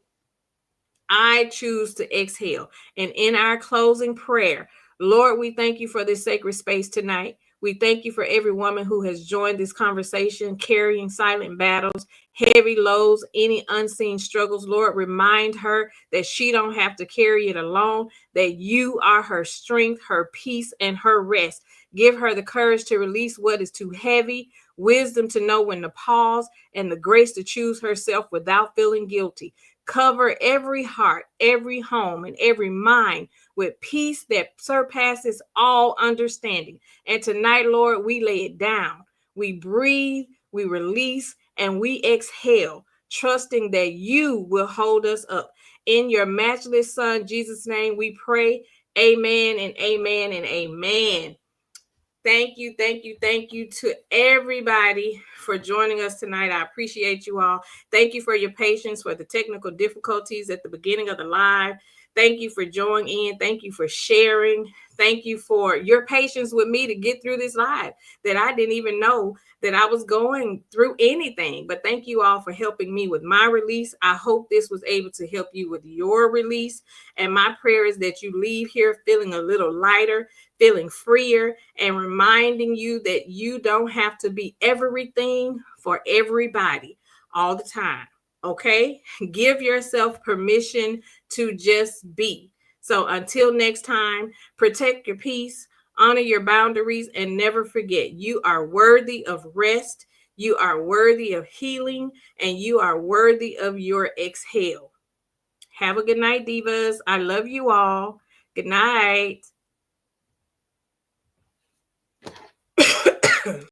I choose to exhale. And in our closing prayer, Lord, we thank you for this sacred space tonight. We thank you for every woman who has joined this conversation, carrying silent battles, heavy loads, any unseen struggles. Lord, remind her that she don't have to carry it alone, that you are her strength, her peace, and her rest. Give her the courage to release what is too heavy, wisdom to know when to pause, and the grace to choose herself without feeling guilty. Cover every heart, every home, and every mind with peace that surpasses all understanding. And tonight, Lord, we lay it down. We breathe, we release, and we exhale, trusting that you will hold us up. In your matchless Son, Jesus' name, we pray. Amen and amen and amen. Thank you, thank you, thank you to everybody for joining us tonight. I appreciate you all. Thank you for your patience for the technical difficulties at the beginning of the live. Thank you for joining in. Thank you for sharing. Thank you for your patience with me to get through this live that I didn't even know that I was going through anything. But thank you all for helping me with my release. I hope this was able to help you with your release. And my prayer is that you leave here feeling a little lighter, feeling freer, and reminding you that you don't have to be everything for everybody all the time. Okay? Give yourself permission to just be. So until next time, protect your peace, honor your boundaries, and never forget you are worthy of rest, you are worthy of healing, and you are worthy of your exhale. Have a good night, divas. I love you all. Good night.